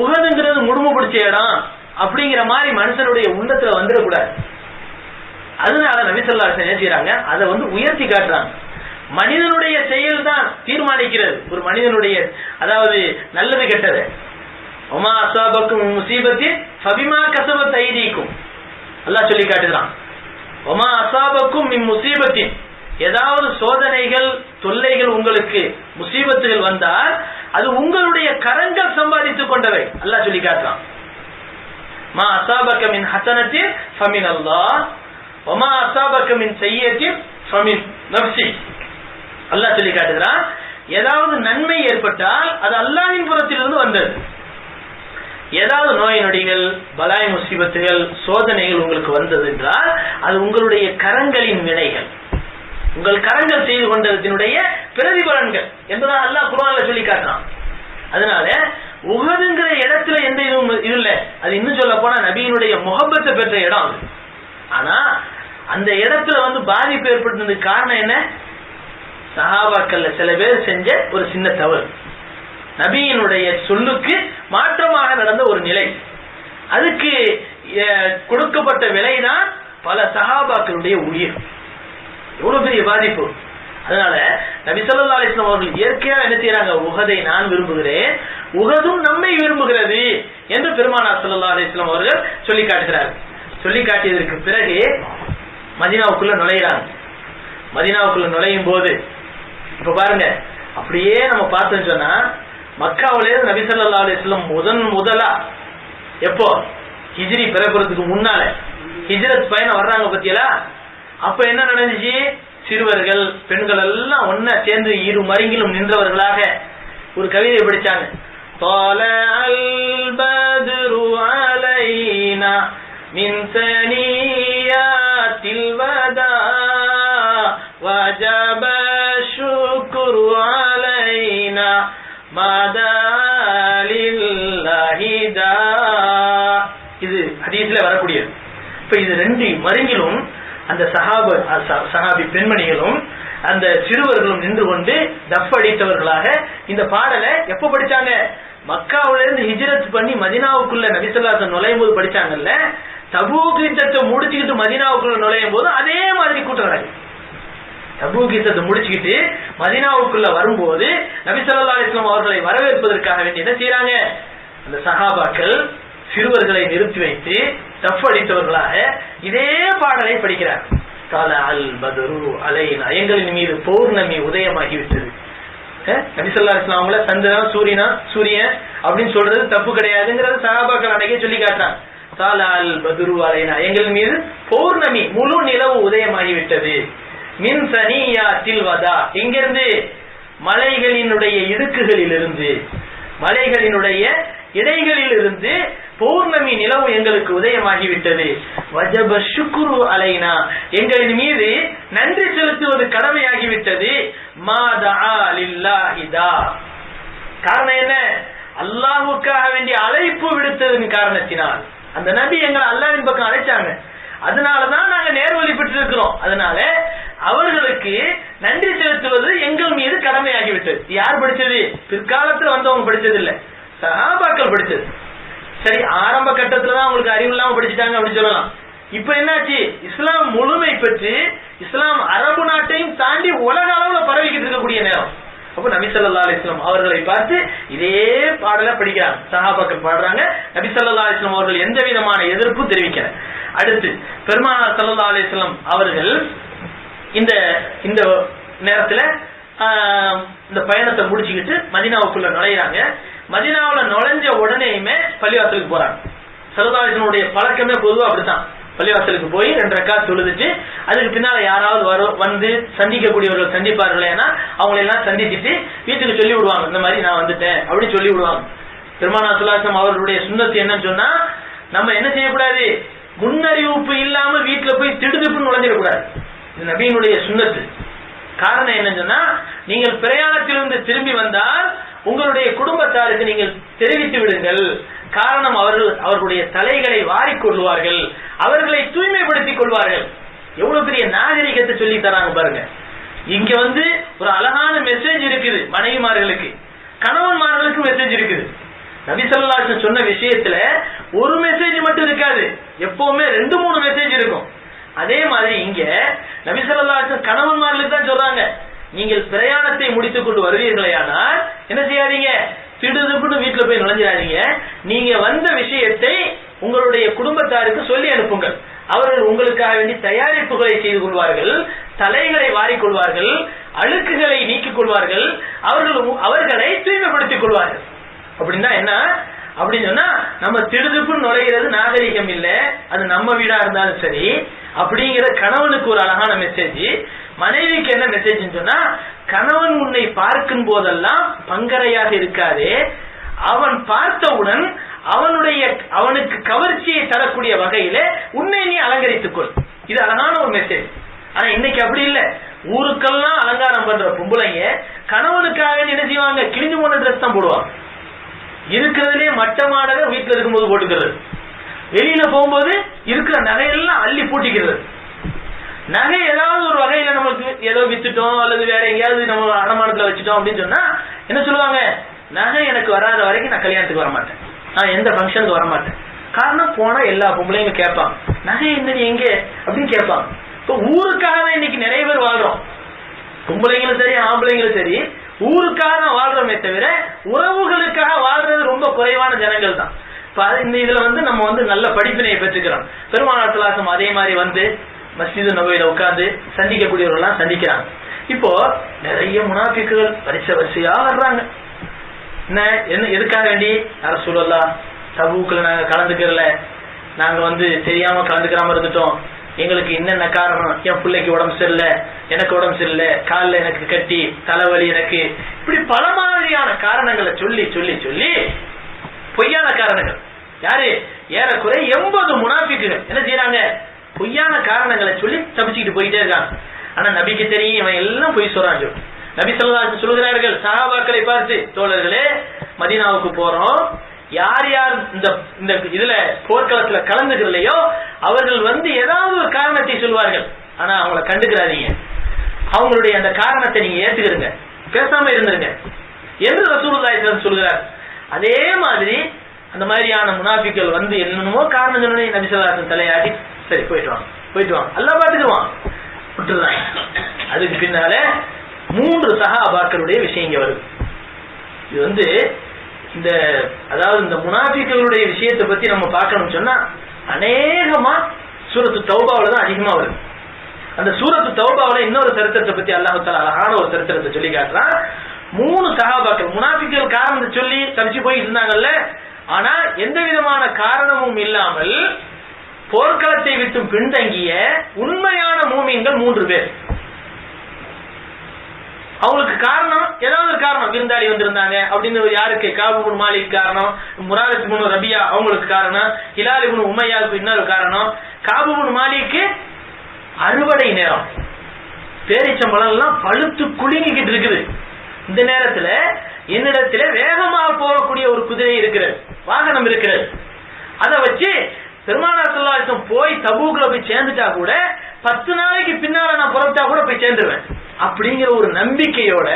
உஹதுங்கிறது முடுமு பிடிச்ச இடம் அப்படிங்கிற மாதிரி மனுஷனுடைய உள்ளத்துல வந்துடக்கூடாது. அதனால நபி ஸல்லல்லாஹு அலைஹி வஸல்லம் என்ன செய்றாங்க, அதை உயர்த்தி காட்டுறாங்க. மனிதனுடைய செயல் தான் தீர்மானிக்கிறது ஒரு மனிதனுடைய, அதாவது நல்லது கெட்டது. ஒமா அஸாபக்கும் முஸீபத்தின் ஃபபிமா கஸபத் ஐதீக்கும், அல்லாஹ் சொல்லி காட்டுறான். ஒமா அஸாபக்கும் மின் முஸீபத்தின், ஏதாவது சோதனைகள் தொல்லைகள் உங்களுக்கு முசீபத்துகள் வந்தால் அது உங்களுடைய கரங்கள் சம்பாதித்துக் கொண்டவை, அல்லாஹ் சொல்லி காட்டுறான். மா அஸாபக மின் ஹஸனத்தின் ஃபமின் அல்லாஹ் வமா அஸாபக மின் ஸய்யிஅத்தின் ஃபமின் நஃப்ஸி, அல்லாஹ் சொல்லி காட்டுறான். ஏதாவது நன்மை ஏற்பட்டால் அது அல்லாஹ்வின் புறத்திலிருந்து வந்தது. ஏதாவது நோய் நொடிகள் பலாய் முசீபத்துகள் சோதனைகள் உங்களுக்கு வந்தது என்றால் அது உங்களுடைய கரங்களின் வினைகள், உங்கள் கரங்கள் செய்து கொண்டதனுடைய பிரதிபலன்கள் என்பதை அல்லாஹ் குர்ஆன்ல சொல்லி காட்டுறான். அதனால உஹதுங்கிற இடத்துல எந்த இதுவும் இல்ல, அது இன்னும் சொல்ல போனா நபியினுடைய முஹப்பத்தை பெற்ற இடம். ஆனா அந்த இடத்துல பாதிப்பு ஏற்பட்டதுக்கு காரணம் என்ன? சஹாபாக்கள்ல சில பேர் செஞ்ச ஒரு சின்ன தவறு, நபியினுடைய சொல்லுக்கு மாற்றமாக நடந்த ஒரு நிலை, அதுக்கு கொடுக்கப்பட்ட விலைதான் பல சஹாபாக்களுடைய உயிர். எவ்வளவு பெரிய பாதிப்பு. அதனால நபி ஸல்லல்லாஹு அலைஹி வஸல்லம் அவர்கள் இயற்கையா என்ன செய்யறாங்க, உஹதை நான் விரும்புகிறேன், உஹதும் நம்மை விரும்புகிறது என்று பெருமானார் ஸல்லல்லாஹு அலைஹி வஸல்லம் அவர்கள் சொல்லி காட்டுகிறார்கள். சொல்லி காட்டியதற்கு பிறகு மதீனாவுக்குள்ள நுழையிறாங்க. மதீனாவுக்குள்ள நுழையும் போது இப்ப பாருங்க, அப்படியே நம்ம பார்த்தோம்னு சொன்னா மக்காவிலே நபி ஸல்லல்லாஹு அலைஹி வஸல்லம் முதலா எப்போ ஹிஜ்ரி பிறப்புறதுக்கு முன்னால ஹிஜ்ரத் பயணம் வர்றாங்க பத்தியலா, அப்ப என்ன நடந்துச்சு? சிறுவர்கள் பெண்கள் எல்லாம் ஒன்னா சேர்ந்து இரு மருங்கிலும் நின்றவர்களாக ஒரு கவிதை படிச்சாங்க. طَلَعَ الْبَدْرُ عَلَيْنَا مِنْ ثَنِيَّاتِ الْوَدَاعِ وَجَبَ الشُّكْرُ عَلَيْنَا مَا دَعَا لِلَّهِ دَاعٍ. இது ஹதீஸ்ல வரக்கூடியது. இப்ப இது ரெண்டு மருங்கிலும் அந்த சஹாபி பெண்மணிகளும் அந்த சிறுவர்களும் நின்று கொண்டு தஃப் அடித்தவர்களாக இந்த பாடலை எப்ப படிச்சாங்க? மக்காவில இருந்து ஹிஜ்ரத் பண்ணி மதீனாவுக்குள்ள நபி ஸல்லல்லாஹு அலைஹி வஸல்லம் நுழையும் போது படிச்சாங்கல்ல. தபூக் யுத்தத்தை முடிச்சுக்கிட்டு மதீனாவுக்குள்ள நுழையும் போது அதே மாதிரி கூட்டுறாங்க. தபூக் யுத்தத்தை முடிச்சுக்கிட்டு மதீனாவுக்குள்ள வரும்போது நபி ஸல்லல்லாஹு அலைஹி வஸல்லம் அவர்களை வரவேற்பதற்காக வேண்டி என்ன செய்யறாங்க? அந்த சஹாபாக்கள் சிறுவர்களை நிறுத்தி வைத்து தஃப் அடித்தவர்களாக இதே பாடலை படிக்கிறார். தலஅல் பத்ரு அலைனா, எங்களின் மீது பௌர்ணமி உதயமாகிவிட்டது. நபி ஸல்லல்லாஹு அலைஹி வஸல்லம் சந்திரன் சூரியன் அப்படின்னு சொல்றது தப்பு கிடையாதுங்கிறது சஹாபாக்கள் அன்னைக்கே சொல்லி காட்டாங்க. தலஅல் பத்ரு அலைனா, எங்களின் மீது பௌர்ணமி முழு நிலவு உதயமாகிவிட்டது. மின் சனியாத்தில் வதா, இங்கிருந்து மலைகளினுடைய இடுக்குகளிலிருந்து மலைகளினுடைய இடைகளில் இருந்து பௌர்ணமி நிலவு எங்களுக்கு உதயமாகிவிட்டது. வஜப ஷுக்ரு அலைனா, எங்களின் மீது நன்றி செலுத்துவது கடமையாகிவிட்டது. மா தஆ லில்லாஹி தா, காரணம் என்ன? அல்லாஹ்வுக்காக வேண்டிய அழைப்பு விடுத்ததன் காரணத்தினால் அந்த நபி எங்களை அல்லாஹ்வின் பக்கம் அழைச்சாங்க. அதனாலதான் நாங்க நேர்வழி பெற்று இருக்கிறோம். அதனால அவர்களுக்கு நன்றி செலுத்துவது எங்கள் மீது கடமையாகிவிட்டது. யார் படிச்சது? பிற்காலத்தில் வந்தவங்க படிச்சது இல்ல, சஹாபாக்கள் படிச்சது. சரி, ஆரம்ப கட்டத்துலதான் அவங்களுக்கு அறிவு இல்லாம படிச்சுட்டாங்க அப்படின்னு சொல்லலாம். இப்ப என்னாச்சு? இஸ்லாம் முழுமை பெற்று இஸ்லாம் அரபு நாட்டையும் தாண்டி உலக அளவுல பரவிக்கிட்டு இருக்கக்கூடிய நேரம். அப்ப நபி ஸல்லல்லாஹு அலைஹி வஸல்லம் அவர்களை பார்த்து இதே பாடலை படிக்கிறாங்க, சஹாபாக்கள் பாடுறாங்க. நபி ஸல்லல்லாஹு அலைஹி வஸல்லம் அவர்கள் எந்த விதமான எதிர்ப்பும் தெரிவிக்கல. அடுத்து பெருமானார் ஸல்லல்லாஹு அலைஹி வஸல்லம் அவர்கள் இந்த இந்த நேரத்துல இந்த பயணத்தை முடிச்சுக்கிட்டு மதீனாவுக்குள்ள நுழையிறாங்க. மதீனாவுல நுழைஞ்ச உடனேயுமே பள்ளிவாசலுக்கு போறாங்க. ஸல்லல்லாஹு அலைஹி வஸல்லம் பழக்கமே பொதுவா அப்படித்தான். பள்ளிவாசலுக்கு போய் 2 ரக்காத் தொழுதுட்டு அதுக்கு பின்னால யாராவது வந்து சந்திக்கக்கூடியவர்கள் சந்திப்பார்கள், ஏன்னா அவங்களை எல்லாம் சந்திச்சுட்டு வீட்டுக்கு சொல்லி விடுவாங்க, இந்த மாதிரி நான் வந்துட்டேன் அப்படின்னு சொல்லி விடுவாங்க. பெருமானார் ஸல்லல்லாஹு அலைஹி வஸல்லம் அவர்களுடைய சுன்னத்து என்னன்னு சொன்னா, நம்ம என்ன செய்யக்கூடாது? முன்னறிவிப்பு இல்லாம வீட்டுல போய் திடுதிப்புன்னு நுழைஞ்சிடக்கூடாது. இது நபியினுடைய சுன்னத்து. காரணம் என்னன்னு சொன்னா, நீங்கள் பிரயாணத்திலிருந்து திரும்பி வந்தால் உங்களுடைய குடும்பத்தாருக்கு நீங்கள் தெரிவித்து விடுங்கள். காரணம் அவர்களுடைய தலைகளை வாரிக்கொள்வார்கள், அவர்களை தூய்மைப்படுத்திக் கொள்வார்கள். எவ்வளவு பெரிய நாகரிகத்தை சொல்லி தராங்க பாருங்க. இங்க ஒரு அழகான மெசேஜ் இருக்குது மனைவிமார்களுக்கு, கணவன்மார்களுக்கு மெசேஜ் இருக்குது. நபி ஸல்லல்லாஹு அலைஹி வஸல்லம் சொன்ன விஷயத்துல ஒரு மெசேஜ் மட்டும் இருக்காது, எப்பவுமே 2-3 மெசேஜ் இருக்கும். அதே மாதிரி இங்க நபி ஸல்லல்லாஹு அலைஹி வஸல்லம் கணவன்மார்களுக்கு தான் சொல்றாங்க, நீங்கள் பிரயாணத்தை முடித்துக் கொண்டு வருவீர்களேயானால் என்ன செய்யாதீங்க, திடுதுப்புன்னு வீட்டுல போய் நுழைஞ்சிடாதீங்க. நீங்க வந்த விஷயத்தை உங்களுடைய குடும்பத்தாருக்கு சொல்லி அனுப்புங்கள். அவர்கள் உங்களுக்காக வேண்டி தயாரிப்புகளை செய்து கொள்வார்கள், தலைகளை வாரிக்கொள்வார்கள், அழுக்குகளை நீக்கிக் கொள்வார்கள், அவர்களை தூய்மைப்படுத்திக் கொள்வார்கள். அப்படின்னா என்ன அப்படின்னு சொன்னா, நம்ம திடுதுப்புன்னு நுழைகிறது நாகரிகம் இல்ல, அது நம்ம வீடா இருந்தாலும் சரி. அப்படிங்கிற கணவனுக்கு ஒரு அழகான மெசேஜ். மனைவிக்கு என்ன மெசேஜ் சொன்னா, கணவன் உன்னை பார்க்கும் போதெல்லாம் பங்கரையாக இருக்காதே, அவன் பார்த்தவுடன் அவனுக்கு கவர்ச்சியை தரக்கூடிய வகையில உன்னை நீ அலங்கரித்துக் கொள். இது அழகான ஒரு மெசேஜ். ஆனா இன்னைக்கு அப்படி இல்ல. ஊருக்கெல்லாம் அலங்காரம் பண்ற பொம்பளைங்க கணவனுக்காக என்ன செய்வாங்க, கிழிஞ்சு போன ட்ரெஸ் தான் போடுவாங்க. இருக்கிறதுலே மட்டமானதை வீட்டுல இருக்கும்போது போட்டுக்கிறது, வெளியில போகும்போது இருக்கிற நகையெல்லாம் அள்ளி பூட்டிக்கிறது. நகை ஏதாவது ஒரு வகையில நமக்கு ஏதோ வித்துட்டோம் அல்லது வேற எங்கேயாவது நம்ம அடமானத்துல வச்சுட்டோம் அப்படின்னு சொன்னா என்ன சொல்லுவாங்க, நகை எனக்கு வராத வரைக்கும் நான் கல்யாணத்துக்கு வர மாட்டேன், நான் எந்த ஃபங்க்ஷனுக்கு வர மாட்டேன். காரணம் போனா எல்லா பொம்பளையும் கேட்பாங்க, நகை என்ன எங்க அப்படின்னு கேட்பாங்க. இப்போ ஊருக்காக தான் இன்னைக்கு நிறைய பேர் வாழ்றோம், பொம்பளைங்களும் சரி ஆம்பளைங்களும் சரி, ஊருக்காக தான் வாழ்றோமே தவிர உறவுகளுக்காக வாழ்றது ரொம்ப குறைவான ஜனங்கள் தான். இந்த இதுல நம்ம நல்ல படிப்பினையை பெற்றுக்கிறோம். பெருமானார் ஸல்லல்லாஹு அலைஹி வஸல்லம் அதே மாதிரி மஸ்ஜிது நபவியில உட்கார்ந்து சந்திக்கக்கூடியவர்கள்லாம் சந்திக்கிறாங்க. இப்போ நிறைய முனாஃபிக்குகள் வரிசையா வர்றாங்க. என்ன எதுக்காக வேண்டி, ரசூலுல்லாஹ் தபூக்ல நாங்க கலந்துக்கிறல, நாங்க தெரியாம கலந்துக்கிறாம இருந்துட்டோம், எங்களுக்கு என்னென்ன காரணம், என் பிள்ளைக்கு உடம்பு சரியில்லை, எனக்கு உடம்பு சரியில்லை, காலில் எனக்கு கட்டி, தலைவலி எனக்கு, இப்படி பல மாதிரியான காரணங்களை சொல்லி சொல்லி சொல்லி பொய்யான காரணங்கள். யாரு ஏறக்குறை 80 முனாஃபிக்குகள் என்ன செய்யறாங்க, பொய்யான காரணங்களை சொல்லி தப்பிச்சுக்கிட்டு போயிட்டே இருக்காங்க. ஆனா நபிக்கு தெரியும் இவன் எல்லாம் பொய் சொல்றாங்க. நபி ஸல்லல்லாஹு அலைஹி வஸல்லம் சொல்கிறார்கள் சஹாபாக்களை பார்த்து, தோழர்களே மதீனாவுக்கு போறோம், யார் யார் இந்த இதுல போர்க்களத்துல கலந்துக்கலையோ அவர்கள் ஏதாவது ஒரு காரணத்தை சொல்வார்கள், ஆனா அவங்கள கண்டுக்கிறாதீங்க, அவங்களுடைய அந்த காரணத்தை நீங்க ஏத்துக்கிறீங்க, பேசாம இருந்துருங்க என்று ரசூலுல்லாஹி ஸல்லல்லாஹு அலைஹி வஸல்லம் சொல்கிறார். அதே மாதிரி அந்த மாதிரியான முனாஃபிக்கள் என்னென்னமோ காரணம் சொன்னே நபி ஸல்லல்லாஹு அலைஹி வஸல்லம் தலையாட்டி, சரி போயிட்டு வாங்க அல்லாஹ் பாத்துக்குவான் விட்டுறாங்க. அதுக்கு பின்னால 3 சஹாபாக்களுடைய விஷயம் இங்க வருது. இது இந்த அதாவது இந்த முனாஃபிக்களுடைய விஷயத்தை பத்தி நம்ம பார்க்கணும்னு சொன்னா அநேகமா சூரத்து தௌபாவுல தான் அதிகமா வருது. அந்த சூரத்து தௌபாவுல இன்னொரு சரித்திரத்தை பத்தி அல்லாஹ் தஆலா அழகான ஒரு சரித்திரத்தை சொல்லி காட்டுறான். 3 சஹாபாக்கள் முனாஃபிக்கள் காரணத்தை சொல்லி தப்பிச்சு போயிட்டு இருந்தாங்கல்ல, ஆனா எந்த விதமான காரணமும் இல்லாமல் போர்க்களத்தை விட்டு பின்தங்கிய உண்மையான மூமின்கள் 3 பேர். அவங்களுக்கு காரணம் ஏதாவது ஒரு காரணம், விருந்தாளி வந்திருந்தாங்க அப்படின்னு யாருக்கு, காபு இப்னு மாலிக் காரணம், முராரித் இப்னு ரபியா அவங்களுக்கு காரணம், ஹிலால் இப்னு உமையாவுக்கு இன்னொரு காரணம். காபு இப்னு மாலிக்கு அறுவடை நேரம், பேரிச்சம்பழம் எல்லாம் பழுத்து குலுங்கிக்கிட்டு இருக்குது. இந்த நேரத்துல என்னிடத்துல வேகமாக போகக்கூடிய ஒரு குதிரை இருக்கிறது, வாகனம் இருக்கிறது, அதை வச்சு பெருமானார் ஸல்லல்லாஹு அலைஹி வஸல்லம் போய் தபூக்ல போய் சேர்ந்துட்டா கூட 10 நாளைக்கு பின்னால நான் புறப்பட்டா கூட போய் சேர்ந்துருவேன் அப்படிங்கிற ஒரு நம்பிக்கையோட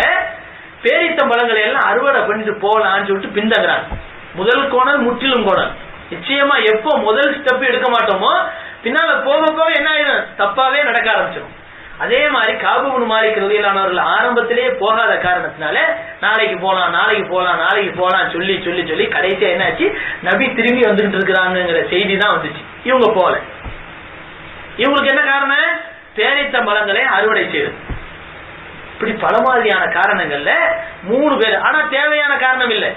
பேரித்தம்பழங்களை எல்லாம் அறுவடை பண்ணிட்டு போகலான்னு சொல்லிட்டு பின்தங்குறாங்க. முதல் கோணல் முற்றிலும் கோணல். நிச்சயமா எப்போ முதல் ஸ்டெப் எடுக்க மாட்டோமோ பின்னால போக போக என்ன ஆயிடும், தப்பாவே நடக்க ஆரம்பிச்சிடும். அதே மாதிரி காபு இப்னு மாலிக் ரலியல்லாஹு ஆரம்பத்திலேயே போகாத காரணத்தினால நாளைக்கு போலாம் சொல்லி சொல்லி சொல்லி கடைசியா என்னாச்சு, நபி திரும்பி வந்துகிட்டு இருக்கிறாங்கிற செய்தி தான் வந்துச்சு. இவங்க போல. இவங்களுக்கு என்ன காரணம், பேரித்தம்பழங்களை அறுவடை செய்யுது. இப்படி பல மாதிரியான காரணங்கள்ல 3 பேர். ஆனா தேவையான காரணம் இல்லை.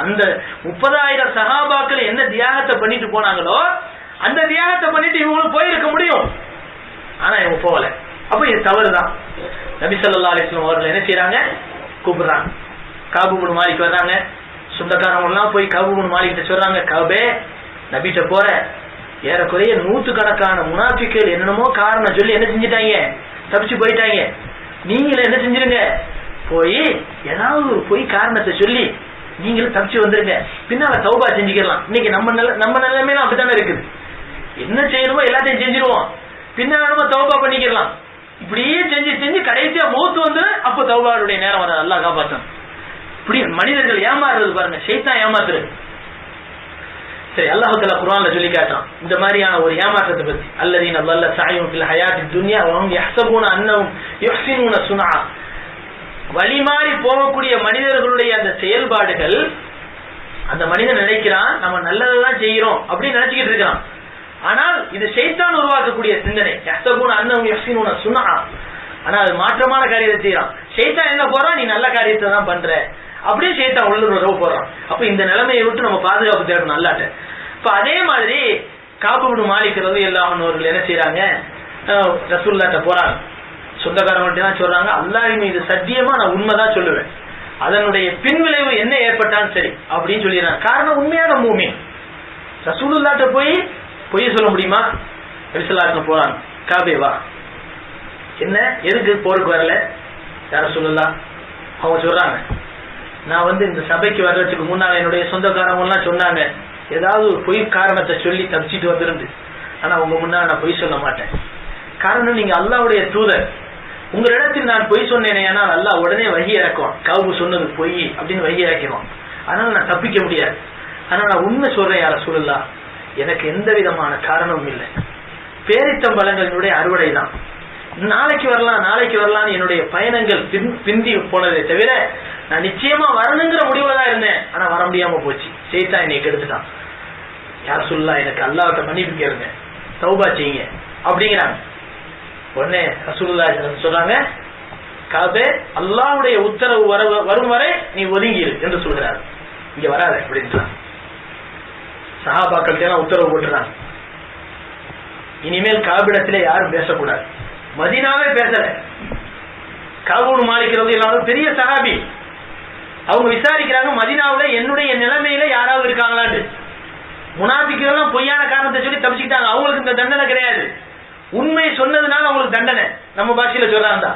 அந்த 30,000 சஹாபாக்கள் என்ன தியாகத்தை பண்ணிட்டு போனாங்களோ அந்த தியாகத்தை பண்ணிட்டு இவங்களும் போயிருக்க முடியும், ஆனா இவங்க போகல. அப்ப இது தவறுதான். நபி ஸல்லல்லாஹு அலைஹி வஸல்லம் அவர்கள் என்ன செய்யறாங்க, கூப்பிடுறாங்க. காபு இப்னு மாலிக் வர்றாங்க, சொந்தக்காரங்க எல்லாம் போய் காபு இப்னு மாலிக் கிட்ட சொல்றாங்க, காபே நபிட்ட போற, ஏறக்குறைய 100கணக்கான முனாஃபிக்கள் என்னென்னமோ காரணம் சொல்லி என்ன செஞ்சுட்டாங்க, தப்பிச்சு போயிட்டாங்க. நீங்களும் என்ன செஞ்சிருங்க, போய் ஏதாவது ஒரு பொய் காரணத்தை சொல்லி நீங்களும் தப்பிச்சு வந்துருங்க, பின்னால தௌபா செஞ்சுக்கலாம். இன்னைக்கு நம்ம நிலைமையில அப்படித்தானே இருக்குது. என்ன செய்யணுமோ எல்லாத்தையும் செஞ்சிருவோம், பின்னால நம்ம தௌபா பண்ணிக்கலாம். இப்படியே செஞ்சு செஞ்சு கடைசியா மௌத்து வந்து அப்ப தௌபாவுடைய நேரம் வராது. அல்லாஹ் காப்பாத்தணும். இப்படி மனிதர்கள் ஏமாறுறது பாருங்க, ஷைத்தான் ஏமாத்துறது. சரி, அல்லாஹ் தஆலா குர்ஆன்ல சொல்லி காட்டுறான் இந்த மாதிரியான ஒரு ஏமாற்றத்தை பத்தி. அல்லதீன ضل سعيهم في الحياة الدنيا وهم يحسبون انهم يحسنون صنعا. வழிமாறி போகக்கூடிய மனிதர்களுடைய அந்த செயல்பாடுகள், அந்த மனிதன் நினைக்கிறான் நம்ம நல்லதெல்லாம் செய்யறோம் அப்படின்னு நினைச்சுக்கிட்டு இருக்கான். ஆனால் இது ஷைத்தான் உருவாக்கக்கூடிய சிந்தனை. யஹ்சபூன அன்னஹும் யஹ்ஸினூன சுன்ஆ. ஆனா அது மாற்றமான காரியத்தை செய்யறான். ஷைத்தான் என்ன போறான், நீ நல்ல காரியத்தை தான் பண்ற அப்படியே ஷைத்தான் உள்ள போறான். அப்ப இந்த நிலைமையை விட்டு நம்ம பாதுகாப்பு தேடணும் அல்லாஹ்ட்ட. இப்ப அதே மாதிரி காப் இப்னு மாலிக் ரலியல்லாஹு அன்ஹு அவர்கள் என்ன செய்யறாங்க, ரசூலுல்லாஹ்ட்ட போறாங்க. சொந்தக்காரங்கள்ட்ட தான் சொல்றாங்க, அல்லாஹ்வின் மீது சத்தியமா நான் உண்மைதான் சொல்லுவேன், அதனுடைய பின்விளைவு என்ன ஏற்பட்டாலும் சரி அப்படின்னு சொல்லிடுறாங்க. காரணம் உண்மையான மூமின். ரசூலுல்லாஹ்ட்ட போய் பொய் சொல்ல முடியுமா? ரசூலுல்லாஹ்ட்ட போறாங்க, காபே வா, என்ன எதுக்கு போருக்கு வரல யார சொல்லலாம்? அவங்க சொல்றாங்க, நான் இந்த சபைக்கு வர்றதுக்கு முன்னால என்னுடைய சொந்தக்காரங்க எல்லாம் சொன்னாங்க ஏதாவது ஒரு பொய் காரணத்தை சொல்லி தப்பிச்சிட்டு வந்துருந்து, ஆனா உங்க முன்னால நான் பொய் சொல்ல மாட்டேன். காரணம் நீங்க அல்லாஹ்வுடைய தூதர், உங்களிடத்தில் நான் பொய் சொன்னேனே ஆனால் அல்லாஹ் உடனே வஹி இறக்குவான், கவுபு சொன்னது பொய் அப்படின்னு வஹி இறக்கிடுவான். அதனால நான் தப்பிக்க முடியாது. ஆனா நான் உண்மை சொல்றேன் யார சொல்லலாம், எனக்கு எந்த விதமான காரணமும் இல்லை, பேரித்தம்பழங்களினுடைய அறுவடை தான், நாளைக்கு வரலாம் என்னுடைய பயணங்கள் பிந்தி போனதை தவிர நான் நிச்சயமா வரணுங்கிற முடிவுல தான் இருந்தேன். ஆனா வர முடியாம போச்சு, ஷைத்தான் என்னை கெடுத்துட்டான். யார சொல்லலாம், எனக்கு அல்லாஹ்ட்ட மன்னிப்பு கேளுங்க, தௌபா செய்யுங்க அப்படிங்கிறாங்க. உடனே ரசூலுல்லாஹி சொல்றாங்க, காபே அல்லாஹ்வுடைய உத்தரவு வரும் வரை நீ ஒதுங்கிரு என்று சொல்கிறார், இங்க வராத அப்படின்னு சஹாபாக்கள் உத்தரவு போட்டுறாங்க. இனிமேல் காபிடத்திலே யாரும் பேசக்கூடாது. மதீனாவே பேசல. காப் இப்னு மாலிக் ரலியல்லாஹு அன்ஹு பெரிய சஹாபி. அவங்க விசாரிக்கிறாங்க, மதீனாவுல என்னுடைய நிலைமையில யாராவது இருக்காங்களான்னு. முனாஃபிக்குகள் பொய்யான காரணத்தை சொல்லி தப்பிச்சுக்கிட்டாங்க, அவங்களுக்கு இந்த தண்டனை கிடையாது. உண்மை சொன்னதுனால அவங்களுக்கு தண்டனை. நம்ம பாஷையில சொல்றாங்க,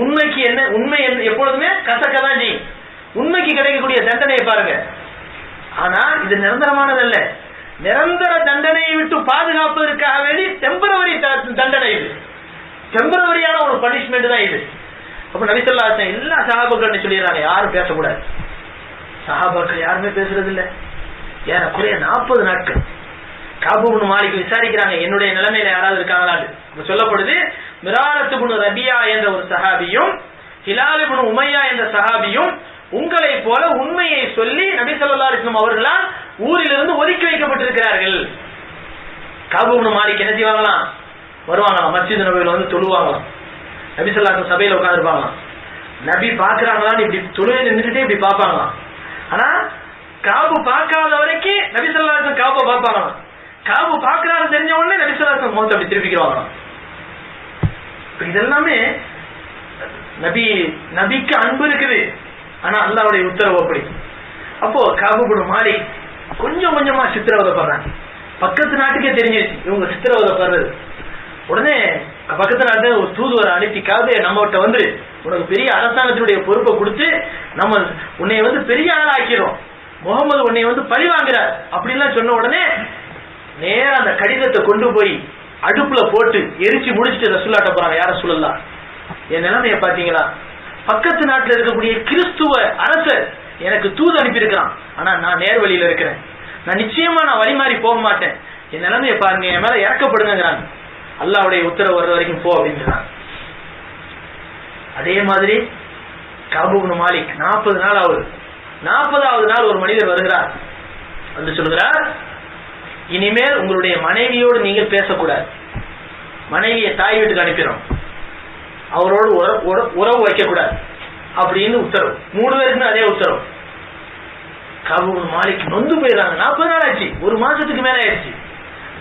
உண்மைக்கு என்ன, உண்மை எப்பொழுதுமே கசக்கதான் செய்யும். உண்மைக்கு கிடைக்கக்கூடிய தண்டனையை பாருங்க. ஆனா இது நிரந்தரமானதல்ல. நிரந்தர தண்டனையை விட்டு பாதுகாப்பதற்காக வேண்டி டெம்பரவரி தண்டனை. இது டெம்பரவரியான ஒரு பனிஷ்மெண்ட் தான் இது. அப்ப நபி ஸல்லல்லாஹு அலைஹி வஸல்லம் எல்லா சஹாபாக்கள் சொல்லிடுறாங்க, யாரும் பேசக்கூடாது. சஹாபாக்கள் யாருமே பேசுறது இல்ல. ஏறக்குறைய 40 நாட்கள் காப் இப்னு மாலிக் விசாரிக்கிறாங்க, என்னுடைய நிலைமையில யாராவது இருக்காங்களான்னு. அப்ப சொல்லப்படுது, மிராரத் இப்னு ரபியா என்ற ஒரு சஹாபியும் ஹிலால் இப்னு உமையா என்ற சஹாபியும் உங்களை போல உண்மையை சொல்லி நபி ஸல்லல்லாஹு அலைஹி வஸல்லம் அவர்களால் ஊரிலிருந்து ஒதுக்கி வைக்கப்பட்டிருக்கிறார்கள். காப் இப்னு மாலிக் என்ன செய்வாங்களாம், வருவாங்களாம், மஸ்ஜித் நபவியில தொழுவாங்களாம். நபி ஸல்லல்லாஹு அலைஹி வஸல்லம் சபையில உட்கார்ந்திருப்பாங்களாம். நபி பாக்குறாங்களான்னு இப்படி தொழுகையில நின்றுட்டே இப்படி பாப்பாங்களாம். ஆனா காபு பார்க்காத வரைக்கும் நபி ஸல்லல்லாஹு அலைஹி வஸல்லம் காபை பார்ப்பாங்களாம். காபு பார்க்கறாரு தெரிஞ்ச உடனே நபி ஸல்லல்லாஹு அலைஹி வஸல்லம் முகத்தை அப்படி திருப்பிக்குவாங்களாம். இதெல்லாமே நபிக்கு அன்பு இருக்குது, ஆனா அல்லாஹ்வுடைய உத்தரவு அப்படி. அப்போ காப் இப்னு மாலிக் கொஞ்சம் கொஞ்சமா சித்திரவதைப்படுறாங்க. பக்கத்து நாட்டுக்கே தெரிஞ்சிருச்சு இவங்க சித்திரவதைப்படுறது. உடனே பக்கத்து நாட்டு ஒரு தூதுவரை அனுப்பி, காபே நம்மகிட்ட உனக்கு பெரிய அரசாங்கத்தினுடைய பொறுப்பை கொடுத்து நம்ம உன்னை பெரிய ஆள் ஆக்கிறோம், முகமது உன்னை பழி வாங்குறார் அப்படின்லாம் சொன்ன உடனே நேர அந்த கடிதத்தை கொண்டு போய் அடுப்புல போட்டு எரிச்சு முடிச்சுட்டு ரசூலுல்லாஹ்ட்ட போறாங்க. யார சொல்லலாம், என் நிலைமைய பாத்தீங்களா, பக்கத்து நாட்டுல இருக்கக்கூடிய கிறிஸ்துவ அரசர் எனக்கு தூது அனுப்பி இருக்கிறான், ஆனா நான் நேர்வழியில இருக்கிறேன், நான் நிச்சயமா வழி மாறி போக மாட்டேன், என் நிலைமைய பாருங்க, என் மேல இறக்கப்படுங்கிறாங்க, அல்லாஹ்வுடைய உத்தரவு வர்ற வரைக்கும் போ அப்படின்றாங்க. அதே மாதிரி காப் இப்னு மாலிக் 40 நாள் ஆகுது. 40வது நாள் ஒரு மனிதர் வருகிறார், வந்து சொல்கிறார், இனிமேல் உங்களுடைய மனைவியோடு நீங்கள் பேசக்கூடாது, மனைவியை தாய் வீட்டுக்கு அனுப்பிடும், அவரோடு உறவு வைக்கக்கூடாது அப்படின்னு உத்தரவு. 3 பேருக்குமே அதே உத்தரவு. காப் இப்னு மாலிக் நொந்து போயிடறாங்க. 40 நாள் ஆச்சு, ஒரு மாசத்துக்கு மேல ஆயிடுச்சு.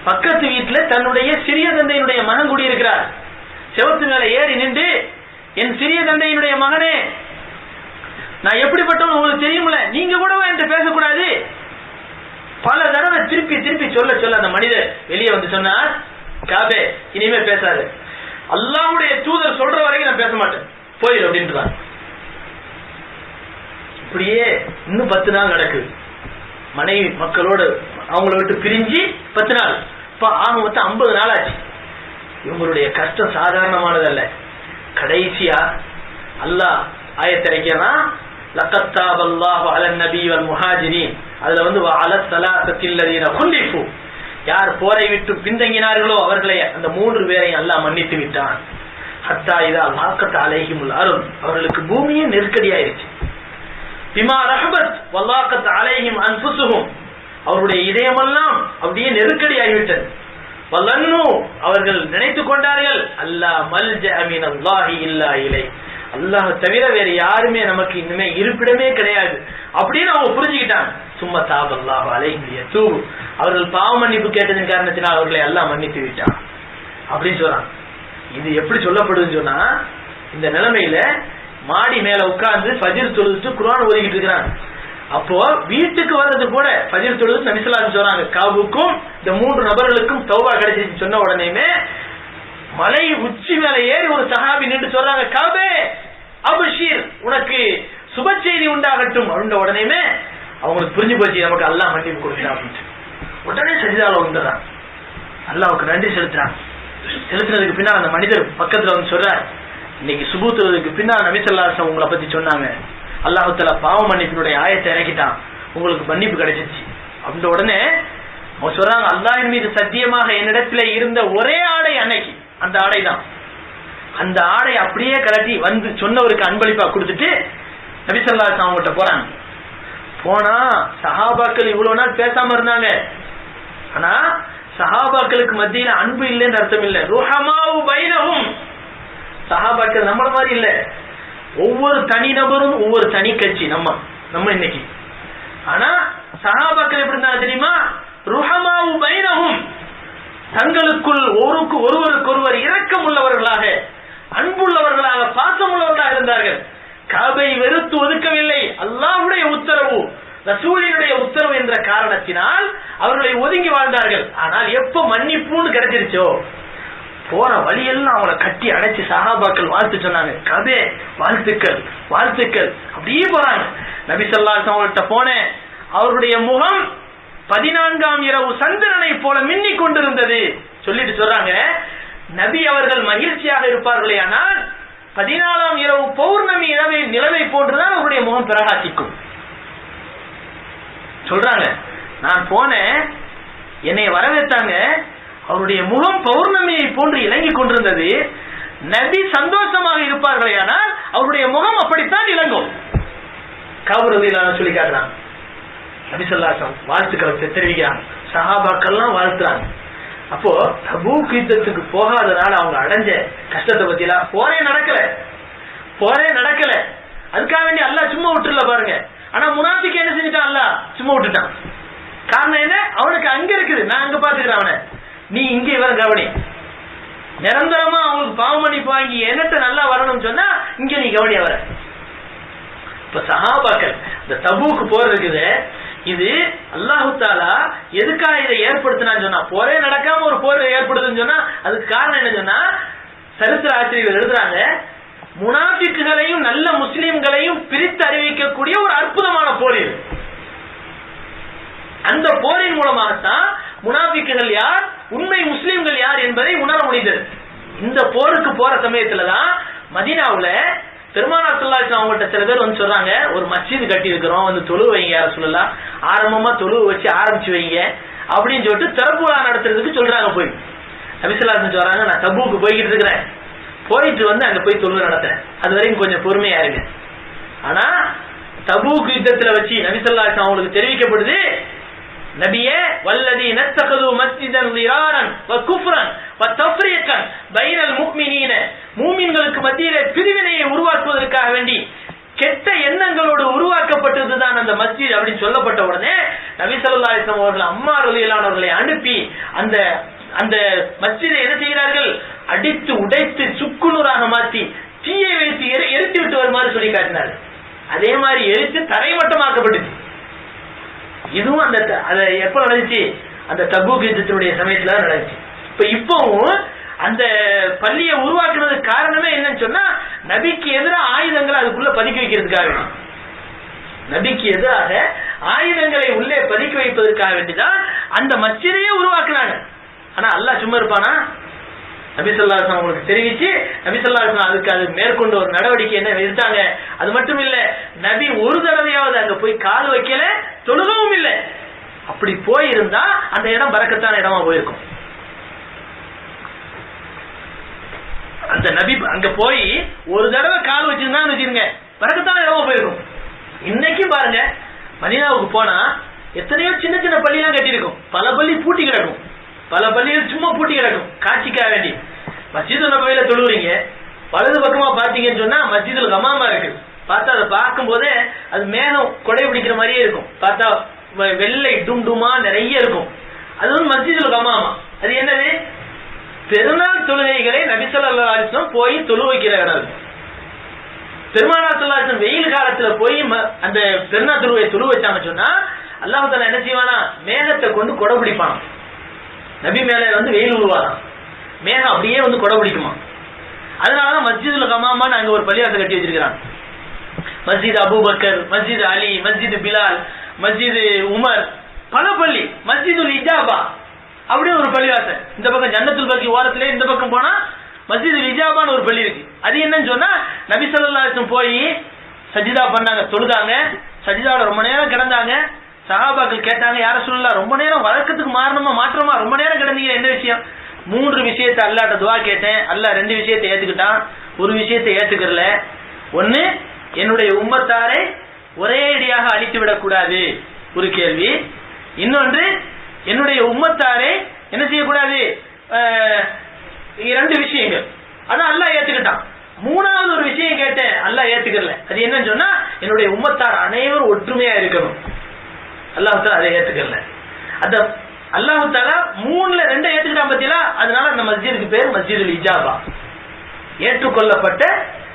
பக்கத்து வீட்டுல தன்னுடைய சிறிய தந்தையினுடைய மகன் குடியிருக்கிறார். செவத்து மேல ஏறி நின்று, என் சிறிய தந்தையினுடைய மகனே, நான் எப்படிப்பட்டவன் உங்களுக்கு தெரியுமில்ல, நீங்க கூட என்கிட்ட பேசக்கூடாது. பல தடவை திருப்பி திருப்பி சொல்ல அந்த மனிதர் வெளியே சொன்னார், காபே இனிமே பேசாது, அல்லாஹ்வுடைய தூதர் சொல்ற வரைக்கும் நான் பேச மாட்டேன், போயிரு அப்படின்றாங்க. இப்படியே இன்னும் 10 நாள் நடக்குது. மனைவி மக்களோடு அவங்கள விட்டு பிரிஞ்சு 10 நாள், ஆக மொத்தம் 50 நாள் ஆச்சு. இவங்களுடைய கஷ்டம் சாதாரணமானதல்ல. கடைசியா அல்லாஹ் ஆயத்திரைக்கிறான், லக்கத் தாபல்லாஹு அலன் நபி வல் முஹாஜிரீன். அதுல வஅலஸ் ஸலாத்தத்தில் லதீன குல்லிஃபு, யார் போரை விட்டு பின்தங்கினார்களோ அவர்களை அந்த 3 பேரையும் அல்லாஹ் மன்னித்து விட்டான். ஹத்தா இதா லாக்கத் அலைஹிமுல் அர்த், அவர்களுக்கு பூமியே நெருக்கடியாயிருச்சு. பிமா ரஹபத் வல்லாக்கத் அலைஹிம் அன்ஃபுஸுஹும், அவருடைய இதயமெல்லாம் அப்படியே நெருக்கடி ஆகிவிட்டது. வலன்னு, அவர்கள் நினைத்துக் கொண்டார்கள், அல்லாஹ் மல்ஜஅ மினல்லாஹி இல்லா இலை, அல்லாஹ் தவிர வேற யாருமே நமக்கு இனிமே இருப்பிடமே கிடையாது அப்படின்னு அவங்க புரிஞ்சுக்கிட்டாங்க. சும்மா தாபல்லாஹு அலைஹிம் லியதூபு, அவர்கள் பாவ மன்னிப்பு கேட்டதன் காரணத்தினால் அவர்களை அல்லாஹ் மன்னித்து விட்டான் அப்படின்னு சொல்றாங்க. இது எப்படி சொல்லப்படுதுன்னு சொன்னா, இந்த நிலைமையில மாடி மேல உட்கார்ந்து ஃபஜ்ர் தொழுதுட்டு குர்ஆன் ஓதிக்கிட்டு இருக்கிறாங்க. அப்போ வீட்டுக்கு வர்றது கூட ஃபஜ்ர் தொழுது நபி ஸல்லல்லாஹு அலைஹி சொல்றாங்க, காவுக்கும் இந்த 3 நபர்களுக்கும் தௌபா கிடைச்சிச்சு சொன்ன உடனேமே மலை உச்சி மேல ஏறி ஒரு சஹாபி நின்று சொல்றாங்க, காபே அப்ஷிர், உனக்கு சுப செய்தி உண்டாகட்டும் அப்படின்ற உடனேமே அவங்களுக்கு புரிஞ்சு போச்சு நமக்கு அல்லாஹ் மன்னிப்பு கொடுக்கிறான் அப்படின்னு. உடனே சஜிதால வந்துடுறான், அல்லாஹ்வுக்கு நன்றி செலுத்துறான். செலுத்தினதுக்கு பின்னால் அந்த மனிதர் பக்கத்துல சொல்றார், இன்னைக்கு சுபு தொழுதுக்கு பின்னால் நபி ஸல்லல்லாஹு அலைஹி வஸல்லம் உங்களை பத்தி சொன்னாங்க, அல்லாஹ் தஆலா பாவ மன்னிப்பினுடைய ஆயத்தை இறக்கிட்டான், உங்களுக்கு மன்னிப்பு கிடைச்சிச்சு அப்படின்ற உடனே அவங்க சொல்றாங்க, அல்லாஹ்வின் மீது சத்தியமாக என்னிடத்துல இருந்த ஒரே ஆடை அன்னைக்கு அந்த ஆடை தான். அந்த ஆடை அப்படியே கலட்டி வந்து சொன்னவருக்கு அன்பளிப்பா கொடுத்துட்டு நபி ஸல்லல்லாஹு அலைஹி வஸல்லம் அவங்ககிட்ட போறாங்க. போனா சஹாபாக்கள் இவ்வளவு நாள் பேசாம இருந்தாங்க. ஆனா சஹாபாக்களுக்கு மத்தியில அன்பு இல்லைன்னு அர்த்தம் இல்ல, ருஹமாவு பைனஹும், சஹாபாக்கள் நம்மள மாதிரி இல்ல, ஒவ்வொரு தனிநபரும் ஒவ்வொரு தனி கட்சி நம்ம இன்னைக்கு. ஆனா சஹாபாக்கள் எப்படி இருந்தாங்க தெரியுமா, ருஹமாவு பைனஹும், தங்களுக்குள் ஒருவருக்கொருவர் இரக்கம் உள்ளவர்களாக, அன்புள்ளவர்களாக, பாசமுள்ளவர்களாக இருந்தார்கள். காபை வெறுத்து ஒதுக்கவில்லை, அல்லாஹ்வுடைய உத்தரவு, ரசூலினுடைய உத்தரவு என்ற காரணத்தினால் அவர்களை ஒதுங்கி வாழ்ந்தார்கள். ஆனால் எப்ப மன்னிப்புன்னு கிடைச்சிருச்சோ போற வழியெல்லாம் அவங்களை கட்டி அடைச்சு சஹாபாக்கள் வாழ்த்து சொன்னாங்க, கபே வாழ்த்துக்கள் வாழ்த்துக்கள் அப்படியே போறாங்க. நபி ஸல்லல்லாஹு அலைஹி வஸல்லம் போனேன், அவருடைய முகம் 14ஆம் இரவு சந்திரனை போல மின்னிக் கொண்டிருந்தது சொல்லிட்டு சொல்றாங்க, நபி அவர்கள் மகிழ்ச்சியாக இருப்பார்களே, ஆனால் 14ஆம் இரவு பௌர்ணமி நிலவை போன்றுதான் அவருடைய முகம் பிரகாசிக்கும் சொல்றாங்க. நான் போனேன், என்னை வரவேற்றாங்க, அவருடைய முகம் பௌர்ணமியை போன்று இலங்கி கொண்டிருந்தது. நபி சந்தோஷமாக இருப்பார்களே, ஆனால் அவருடைய முகம் அப்படித்தான் இலங்கும். கவுரதிலான சொல்லி காட்டுறாங்க. நபி ஸல்லல்லாஹு அலைஹி வஸல்லம் வாழ்த்துக்களை தெரிவிக்கிறாங்க, சஹாபாக்கள்லாம் வாழ்த்துறாங்க. அப்போ தபூக் யுத்தத்துக்கு போகாதனால அவங்க அடைஞ்ச கஷ்டத்தை பத்திலாம் போரே நடக்கல, அதுக்காக வேண்டி அல்லாஹ் சும்மா விட்டுல பாருங்க. ஆனா முனாஃபிக் என்ன செஞ்சுட்டான், அல்லாஹ் சும்மா விட்டுட்டான். காரணம் என்ன, அவனுக்கு அங்க இருக்குது, நான் அங்க பாத்துக்கிறேன் அவனை, நீ இங்க இவர கவனி, நிரந்தரமா அவங்களுக்கு பாவ மன்னிப்பு வாங்கி என்னத்த நல்லா வரணும்னு சொன்னா இங்க நீ கவனி அவரை. இப்ப சஹாபாக்கள் இந்த தபூக்கு போர் இருக்குது, இது அல்லாஹு தஆலா எதுக்காக இதை ஏற்படுத்தினான்னு சொன்னா, போரே நடக்காம ஒரு போர் ஏற்படுதுன்னு சொன்னா அதுக்கு காரணம் என்ன சொன்னா, சரித்திர ஆசிரியர்கள் எழுதுறாங்க, முனாஃபிக்குகளையும் நல்ல முஸ்லிம்களையும் பிரித்து அறிவிக்கக்கூடிய ஒரு அற்புதமான போர் இது. அந்த போரின் மூலமாகத்தான் முனாஃபிக்குகள் யார், உண்மை முஸ்லிம்கள் யார் என்பதை உணர முடிந்தது. இந்த போருக்கு போற சமயத்துலதான் மதீனாவுல பெருமானார் ஸல்லல்லாஹு அலைஹி வஸல்லம் அவங்கள்ட்ட சில பேர் வந்து சொல்றாங்க, ஒரு மஸ்ஜித் கட்டி இருக்கிறோம், வந்து தொழு வைங்க சொல்லலாம், ஆரம்பமா தொழு வச்சு ஆரம்பிச்சு வைங்க அப்படின்னு சொல்லிட்டு திறப்பு விழா நடத்துறதுக்கு சொல்றாங்க. போய் நபி ஸல்லல்லாஹு அலைஹி வஸல்லம் சொல்றாங்க, நான் தபூக்கு போய்கிட்டு இருக்கிறேன், போயிட்டு வந்து அங்க போய் தொழுகை நடத்துறேன், அது வரைக்கும் கொஞ்சம் பொறுமையா இருங்க. ஆனா தபூக் யுத்தத்துல வச்சு நபி ஸல்லல்லாஹு அலைஹி வஸல்லம் அவங்களுக்கு தெரிவிக்கப்படுது, நபியே வல்லதி நத்தகது மஸ்ஜிதன் லிராரன் வ குஃப்ரன் வ தஃப்ரீகன் பைனல் முஃமினீன, மூமின்களுக்கு மத்தியிலே பிரிவினையை உருவாக்குவதற்காக வேண்டி கெட்ட எண்ணங்களோடு உருவாக்கப்பட்டதுதான் அந்த மஸ்ஜித் அப்படின்னு சொல்லப்பட்ட உடனே நபி ஸல்லல்லாஹு அலைஹி வஸல்லம் அவர்கள் அம்மார் ரலியல்லாஹு அன்ஹு அவர்களை அனுப்பி அந்த அந்த மஸ்ஜிதை என்ன செய்கிறார்கள், அடித்து உடைத்து சுக்குநூறாக மாற்றி தீயை வைத்து எரித்து விட்டு வருமாறு சொல்லி காட்டினார்கள். அதே மாதிரி எரித்து தரைமட்டமாக்கப்பட்டுச்சு. இதுவும் அந்த எப்ப நடந்துச்சு, அந்த தபூக் யுத்தத்தினுடைய சமயத்துல நடந்துச்சு. இப்பவும் அந்த பள்ளியை உருவாக்குறதுக்கு காரணமே என்னன்னு சொன்னா, நபிக்கு எதிராக ஆயுதங்களை அதுக்குள்ள பதுக்கி வைக்கிறதுக்காக, நபிக்கு எதிராக ஆயுதங்களை உள்ளே பதுக்கி வைப்பதற்காக வேண்டிதான் அந்த மஸ்ஜிதையே உருவாக்குனாங்க. ஆனா அல்லாஹ் சும்மா இருப்பானா, நபி ஸல்லல்லாஹு அலைஹி வஸல்லம் உங்களுக்கு தெரிவிச்சு நபி ஸல்லல்லாஹு அலைஹி வஸல்லம் அதுக்கு அது மேற்கொண்டு ஒரு நடவடிக்கை என்ன எடுத்தாங்க. அது மட்டும் இல்ல, நபி ஒரு தடவையாவது அங்க போய் கால் வைக்கல, தொழுகவும் இல்லை. அப்படி போயிருந்தா அந்த இடம் பரக்கத்தான இடமா போயிருக்கும். அந்த நபி அங்க போய் ஒரு தடவை கால் வச்சிருந்தான்னு வச்சிருங்க, பரக்கத்தான இடமா போயிருக்கும். இன்னைக்கு பாருங்க, மதீனாவுக்கு போனா எத்தனையோ சின்ன சின்ன பள்ளியெல்லாம் கட்டியிருக்கும், பல பள்ளி பூட்டி கிடக்கும், பல பள்ளிகள் சும்மா பூட்டி கிடக்கும் காட்சிக்காக வேண்டி. மஸ்ஜிது நபவியில தொழுவுறீங்க, வலது பக்கமா பாத்தீங்கன்னு சொன்னா மஸ்ஜிதுல் ஹமாமா இருக்கு. பார்த்தா அதை பார்க்கும் போதே அது மேகம் கொடை பிடிக்கிற மாதிரியே இருக்கும். பார்த்தா வெள்ளை டும்டுமா நிறைய இருக்கும். அது வந்து மஸ்ஜிதுல் ஹமாமா. அது என்னது? பெருநாள் தொழுகைகளை நபி ஸல்லல்லாஹு அலைஹி வஸல்லம் போய் தொழு வைக்கிற இடம். பெருமானார் ஸல்லல்லாஹு அலைஹி வஸல்லம் வெயில் காலத்துல போய் அந்த பெருநாள் தொழுகையை தொழு வச்சாங்கன்னு சொன்னா அல்லாஹ் தஆலா என்ன செய்வானா, மேகத்தை கொண்டு கொடை பிடிப்பான். நபி மேல வந்து வெயில் உருவாதான், மேகம் அப்படியே வந்து கொடை பிடிக்குமா. அதனாலதான் மஸ்ஜிதுல் ஹமாமான்னு அங்க ஒரு பள்ளிவாசல் கட்டி வச்சிருக்கிறாங்க. மஸ்ஜித் அபூபக்கர், மஸ்ஜித் அலி, மஸ்ஜித் பிலால், மஸ்ஜித் உமர், பல பள்ளி, மஸ்ஜிதுல் இஜாபா அப்படியே ஒரு பள்ளிவாசல். இந்த பக்கம் ஜன்னத்துல் பக்கி ஓரத்திலே இந்த பக்கம் போனா மஸ்ஜிதுல் இஜாபான்னு ஒரு பள்ளி இருக்கு. அது என்னன்னு சொன்னா நபி ஸல்லல்லாஹு அலைஹி வஸல்லம் போய் சஜிதா பண்ணாங்க, தொழுதாங்க, சஜிதாவோட ரொம்ப நேரம் கிடந்தாங்க. சஹாபாக்கள் கேட்டாங்க, யார சொல்லலாம் ரொம்ப நேரம் வழக்கத்துக்கு மாற்றமா ரொம்ப நேரம் கிடந்தீங்க, என்ன விஷயம்? 3 விஷயத்தை அல்லாஹ்ட்ட துஆ கேட்டேன், அல்லாஹ் 2 விஷயத்தை ஏத்துக்கிட்டான், ஒரு விஷயத்தை ஏத்துக்கறல. ஒன்னு, என்னுடைய உம்மத்தாரை ஒரே அடியாக அழித்து விடக்கூடாது, ஒரு கேள்வி. இன்னொன்று, என்னுடைய உம்மத்தாரை என்ன செய்யக்கூடாது, 2 விஷயங்கள். அதான் அல்லாஹ் ஏத்துக்கிட்டான். 3வது ஒரு விஷயம் கேட்டேன், அல்லாஹ் ஏத்துக்கறல. அது என்னன்னு சொன்னா என்னுடைய உம்மத்தார் அனைவரும் ஒற்றுமையா இருக்கணும். அல்லாஹ் தஆலா அதை ஏத்துக்கறல. அந்த அல்லாஹ் தஆலா 3ல 2 ஏத்துக்கிட்டான் பத்தியா. அதனால அந்த மஸ்ஜிதுக்கு பேர் மஸ்ஜிதுல் இஜாபா, ஏற்றுக்கொள்ளப்பட்ட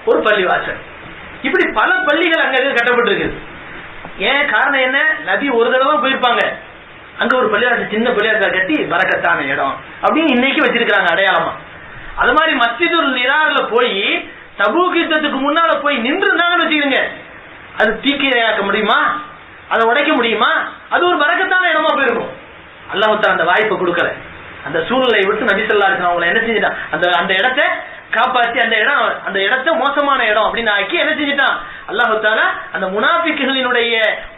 ஒரு பள்ளிவாசல். இப்படி பல பள்ளிகள் அங்க கட்டப்பட்டிருக்கு. ஏன் காரணம் என்ன? நபி ஒரு தடவை போயிருப்பாங்க, அங்க ஒரு பள்ளிவாசல், சின்ன பள்ளிவாசல் கட்டி பரக்கத்தான இடம் அப்படின்னு இன்னைக்கு வச்சிருக்காங்க அடையாளமா. அது மாதிரி மஸ்ஜிதுல் நிரார்ல போய் தபூக் யுத்தத்துக்கு முன்னால போய் நின்று இருந்தாங்கன்னு வச்சுக்கோங்க, அது தீக்கிரையாக்க முடியுமா? அதை உடைக்க முடியுமா? அது ஒரு பரக்கத்தான இடமா போயிருக்கும். அல்லாஹ் தஆலா அந்த வாய்ப்பை கொடுக்கல. அந்த சூழ்நிலையை விட்டு நபி ஸல்லல்லாஹு அலைஹி வஸல்லம் அவங்களை என்ன செஞ்சிட்டான், அந்த இடத்தை காப்பாற்றி அந்த இடத்தை மோசமான இடம் அப்படின்னு ஆக்கி என்ன செஞ்சிட்டான் அல்லாஹ் தஆலா. அந்த முனாஃபிக்குகளினுடைய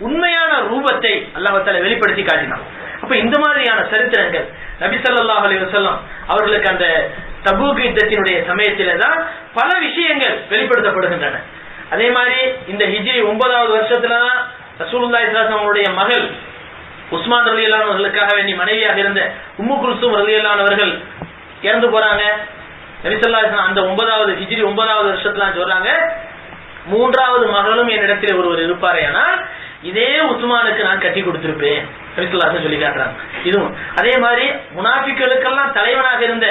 உண்மையான ரூபத்தை அல்லாஹ் தஆலா வெளிப்படுத்தி காட்டினான். அப்ப இந்த மாதிரியான சரித்திரங்கள் நபி ஸல்லல்லாஹு அலைஹி வஸல்லம் அவர்களுக்கு அந்த தபூக் யுத்தத்தினுடைய சமயத்தில தான் பல விஷயங்கள் வெளிப்படுத்தப்படுகின்றன. அதே மாதிரி இந்த ஹிஜ்ரி 9வது வருஷத்துல தான் ரசூலுல்லாஹி ஸல்லல்லாஹு அலைஹி வஸல்லம் உடைய மகள் உஸ்மான் ரலியல்லாஹு அன்ஹு அவர்களுக்காக வேண்டி மனைவியாக இருந்த உம்மு குல்சூம் ரலியல்லாஹு அன்ஹா அவர்கள் இறந்து போறாங்க. நபி ஸல்லல்லாஹு அலைஹி வஸல்லம் அந்த 9வது ஹிஜ்ரி 9வது வருஷத்துல சொல்றாங்க, 3வது மகளும் என்னிடத்தில் ஒருவர் இருப்பாரே, ஆனால் இதே உஸ்மானுக்கு நான் கட்டி கொடுத்திருப்பேன் நபி ஸல்லல்லாஹு அலைஹி வஸல்லம் சொல்லி காட்டுறாங்க. இதுவும் அதே மாதிரி முனாஃபிக்குகளுக்கெல்லாம் தலைவனாக இருந்த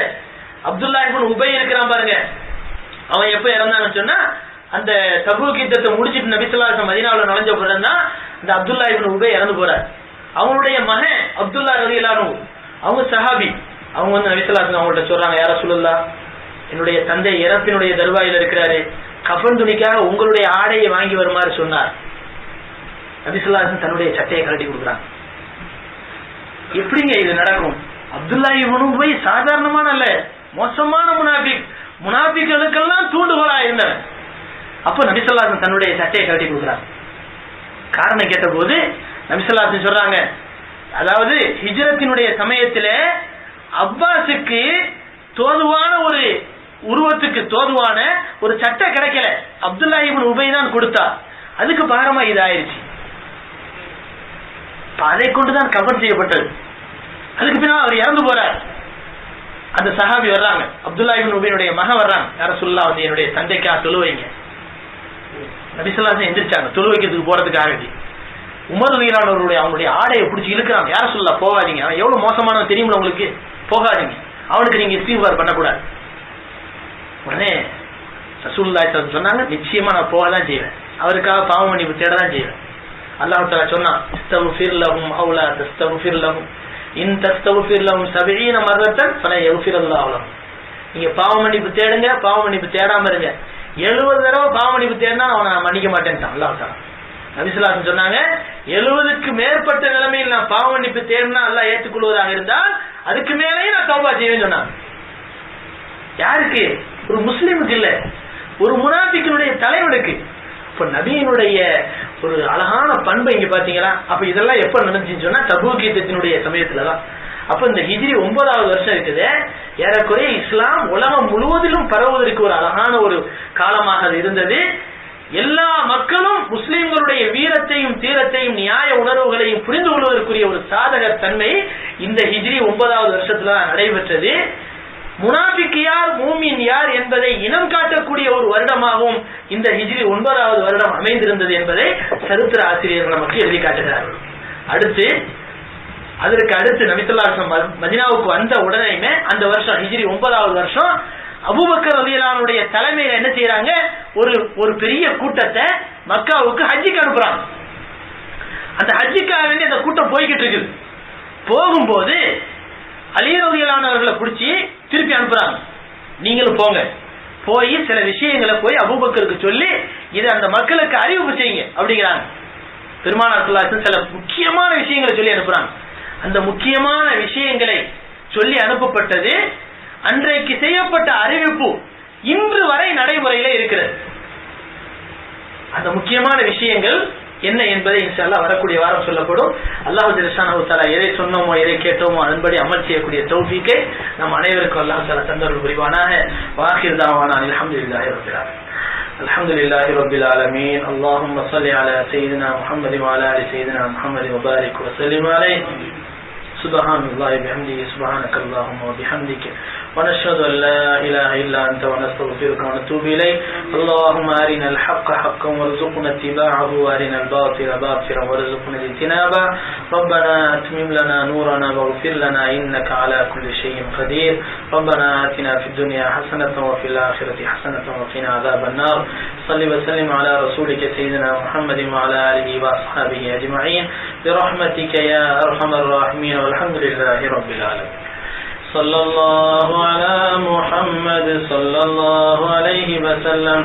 அப்துல்லாஹ் இப்னு உபை இருக்கிறான் பாருங்க, அவன் எப்ப இறந்தான்னு சொன்னா அந்த தபூக் யுத்தத்தை முடிச்சிட்டு நபி ஸல்லல்லாஹு அலைஹி வஸல்லம் மதீனாவுல நுழைஞ்ச பிறகு தான் இந்த அப்துல்லாஹ் இப்னு உபை இறந்து போறார். அவங்களுடைய மகன் அப்துல்லா ரலியல்லாஹு அன்ஹு, அவங்க சஹாபி, அவங்க வந்து நபி ஸல்லல்லாஹு அலைஹி வஸல்லம் அவங்கள்ட்ட சொல்றாங்க, யா ரசூலுல்லாஹ், என்னுடைய தந்தை இறப்பினுடைய தர்வாயில் இருக்கிறாரு, கஃன் துணிக்காக உங்களுடைய ஆடையை வாங்கி வருமாறு சொன்னார். நபி ஸல்லல்லாஹு அலைஹி வஸல்லம் தன்னுடைய சட்டையை கழட்டி கொடுக்குறாங்க. எப்படிங்க இது நடக்கும்? அப்துல்லா இப்னு உபை சாதாரணமான அல்ல, மோசமான முனாஃபிக்குகளுக்கெல்லாம் தூண்டுகோலா இருந்தவன். அப்ப நபி ஸல்லல்லாஹு அலைஹி வஸல்லம் தன்னுடைய சட்டையை கழட்டி கொடுக்குறாங்க. காரணம் கேட்ட போது நபி ஸல்லல்லாஹு அலைஹி வஸல்லம் சொல்றாங்க, அதாவது ஹிஜ்ரத்தினுடைய சமயத்துல அப்பாஸுக்கு தோதுவான ஒரு உருவத்துக்கு தோதுவான ஒரு சட்டை கிடைக்கல, அப்துல்லாஹ் இப்னு உபை தான் கொடுத்தா, அதுக்கு பாரமா இது ஆயிருச்சு. அதை கொண்டுதான் கஃன் செய்யப்பட்டது. அதுக்கு பின்னால் அவர் இறந்து போறார். அந்த சஹாபி வர்றாங்க, அப்துல்லாஹ் இப்னு உபையுடைய மகன் வர்றாங்க, யா ரசூலுல்லாஹ் வந்து என்னுடைய தந்தைக்காக தொழுவைங்க. நபி ஸல்லல்லாஹு அலைஹி வஸல்லம் எந்திரிச்சாங்க தொழுவைக்கிறதுக்கு போறதுக்காக. உமர் ரலியல்லாஹு அன்ஹு அவங்களுடைய ஆடையை பிடிச்சி இழுக்கிறாங்க, யா ரசூலுல்லாஹ் போகாதீங்க, அவன் எவ்வளவு மோசமானவன் தெரியுமா உங்களுக்கு, போகாதீங்க, அவனுக்கு நீங்க இஸ்திக்பார் பண்ணக்கூடாது. உடனே ரசூலுல்லாஹி ஸல்லல்லாஹு அலைஹி வஸல்லம் சொன்னாங்க, நிச்சயமா நான் போக தான் செய்வேன், அவருக்காக பாவ மன்னிப்பு தேட தான் செய்வேன். அல்லாஹ் தஆலா சொன்னான், இஸ்தக்ஃபிர் லஹும் அவ் லா தஸ்தக்ஃபிர் லஹும் இன் தஸ்தக்ஃபிர் லஹும் 70 மர்ரத்தன் ஃபலா யக்ஃபிருல்லாஹு லஹும். நீங்க பாவ மன்னிப்பு தேடுங்க, பாவ மன்னிப்பு தேடாம இருங்க, 70 தடவை பாவ மன்னிப்பு தேடினா அவனை நான் மன்னிக்க மாட்டேன்ட்டான் அல்லாஹ் தஆலா. நபி ஸல்லல்லாஹு அலைஹி வஸல்லம் சொன்னாங்க, 70க்கு மேற்பட்ட நிலைமையில் நான் பாவ மன்னிப்பு தேடினா அல்லாஹ் ஏற்றுக்கொள்வதாக இருந்தால் அதுக்கு மேலேயே நான் தௌபா செய்வேன்னு சொன்னாங்க. யாருக்கு? ஒரு முஸ்லிமுக்கு இல்ல, ஒரு முனாஃபிக்கினுடைய தலைவனுக்கு. இப்ப நபியினுடைய ஒரு அழகான பண்பை இங்க பாத்தீங்களா? அப்ப இதெல்லாம் எப்ப நடந்துச்சுன்னு சொன்னா தபூக் யுத்தத்தினுடைய சமயத்துலதான். அப்ப இந்த ஹிஜ்ரி 9வது வருஷம் இருக்குது. ஏறக்குறைய இஸ்லாம் உலகம் முழுவதிலும் பரவுவதற்கு ஒரு அழகான ஒரு காலமாக அது இருந்தது. எல்லா மக்களும் முஸ்லிம்களுடைய வீரத்தையும் தீரத்தையும் நியாய உணர்வுகளையும் புரிந்து கொள்வதற்குரிய ஒரு சாதக தன்மை இந்த ஹிஜ்ரி 9வது வருஷத்துல நடைபெற்றது. முனாஃபிக் யார், மூமின் யார் என்பதை இனம் காட்டக்கூடிய ஒரு வருடமாகவும் இந்த ஹிஜ்ரி 9வது வருடம் அமைந்திருந்தது என்பதை சரித்திர ஆசிரியர்கள் நமக்கு எழுதி காட்டுகிறார்கள். அதற்கு அடுத்து நபி ஸல்லல்லாஹு அலைஹி வஸல்லம் மதீனாவுக்கு வந்த உடனேயுமே அந்த வருஷம் ஹிஜ்ரி 9வது வருஷம் அபூபக்கர் ரலியல்லாஹு அன்ஹுடைய தலைமையில என்ன செய்யறாங்க, ஒரு பெரிய கூட்டத்தை மக்காவுக்கு ஹஜ்ஜுக்கு அனுப்புறாங்க. அந்த ஹஜ்ஜுக்காக வேண்டி அந்த கூட்டம் போய்கிட்டு இருக்குது. போகும்போது அலி ரலியல்லாஹு அன்ஹு அவர்களை பிடிச்சி திருப்பி அனுப்புறாங்க. நீங்களும் போங்க, போய் சில விஷயங்களை போய் அபூபக்கருக்கு சொல்லி இதை அந்த மக்களுக்கு அறிவிப்பு செய்யுங்க அப்படிங்கிறாங்க. பெருமானார் ஸல்லல்லாஹு அலைஹி வஸல்லம் சில முக்கியமான விஷயங்களை சொல்லி அனுப்புறாங்க. அந்த முக்கியமான விஷயங்களை சொல்லி அனுப்பப்பட்டது. அன்றைக்கு செய்யப்பட்ட அறிவிப்பு இன்று வரை நடைமுறையில இருக்கிறது. அந்த முக்கியமான விஷயங்கள் என்ன என்பதை இன்ஷா அல்லாஹ் வரக்கூடிய வாரம் சொல்லப்படும். அல்லாஹ் ஜல்லஷானஹு தஆலா எதை சொன்னோமோ எதை கேட்டோமோ அதன்படி அமல் செய்யக்கூடிய தௌஃபீக்கை நம் அனைவருக்கும் அல்லாஹ் தஆலா தந்தருள் புரிவானாக. வாஹிர் தாவானா அல்ஹம்துலில்லாஹி ரப்பில் ஆலமீன். அல்ஹம்துலில்லாஹி ரப்பில் ஆலமீன். அல்லாஹும்ம ஸல்லி அலா சய்யிதினா முஹம்மதி வ அலா ஆலி சய்யிதினா முஹம்மதி வ பாரிக் வ ஸல்லிம் அலைஹி. சுப்ஹானல்லாஹி வ பிஹம்திஹி சுப்ஹானக்கல்லாஹும்ம வ பிஹம்திக ونشهد أن لا إله إلا أنت ونستغفرك ونتوب إليك. اللهم أرنا الحق حقا وارزقنا اتباعه وأرنا الباطل باطلا وارزقنا اجتنابه. ربنا أتمم لنا نورنا واغفر لنا إنك على كل شيء قدير. ربنا آتنا في الدنيا حسنة وفي الآخرة حسنة وقنا عذاب النار. صل وسلم على رسولك سيدنا محمد وعلى آله وأصحابه أجمعين برحمتك يا أرحم الراحمين والحمد لله رب العالمين. صلى الله على محمد صلى الله عليه وسلم.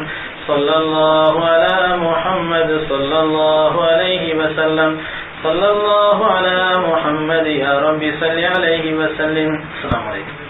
صلى الله على محمد صلى الله عليه وسلم. صلى الله على محمد يا رب صل عليه وسلم. السلام عليكم.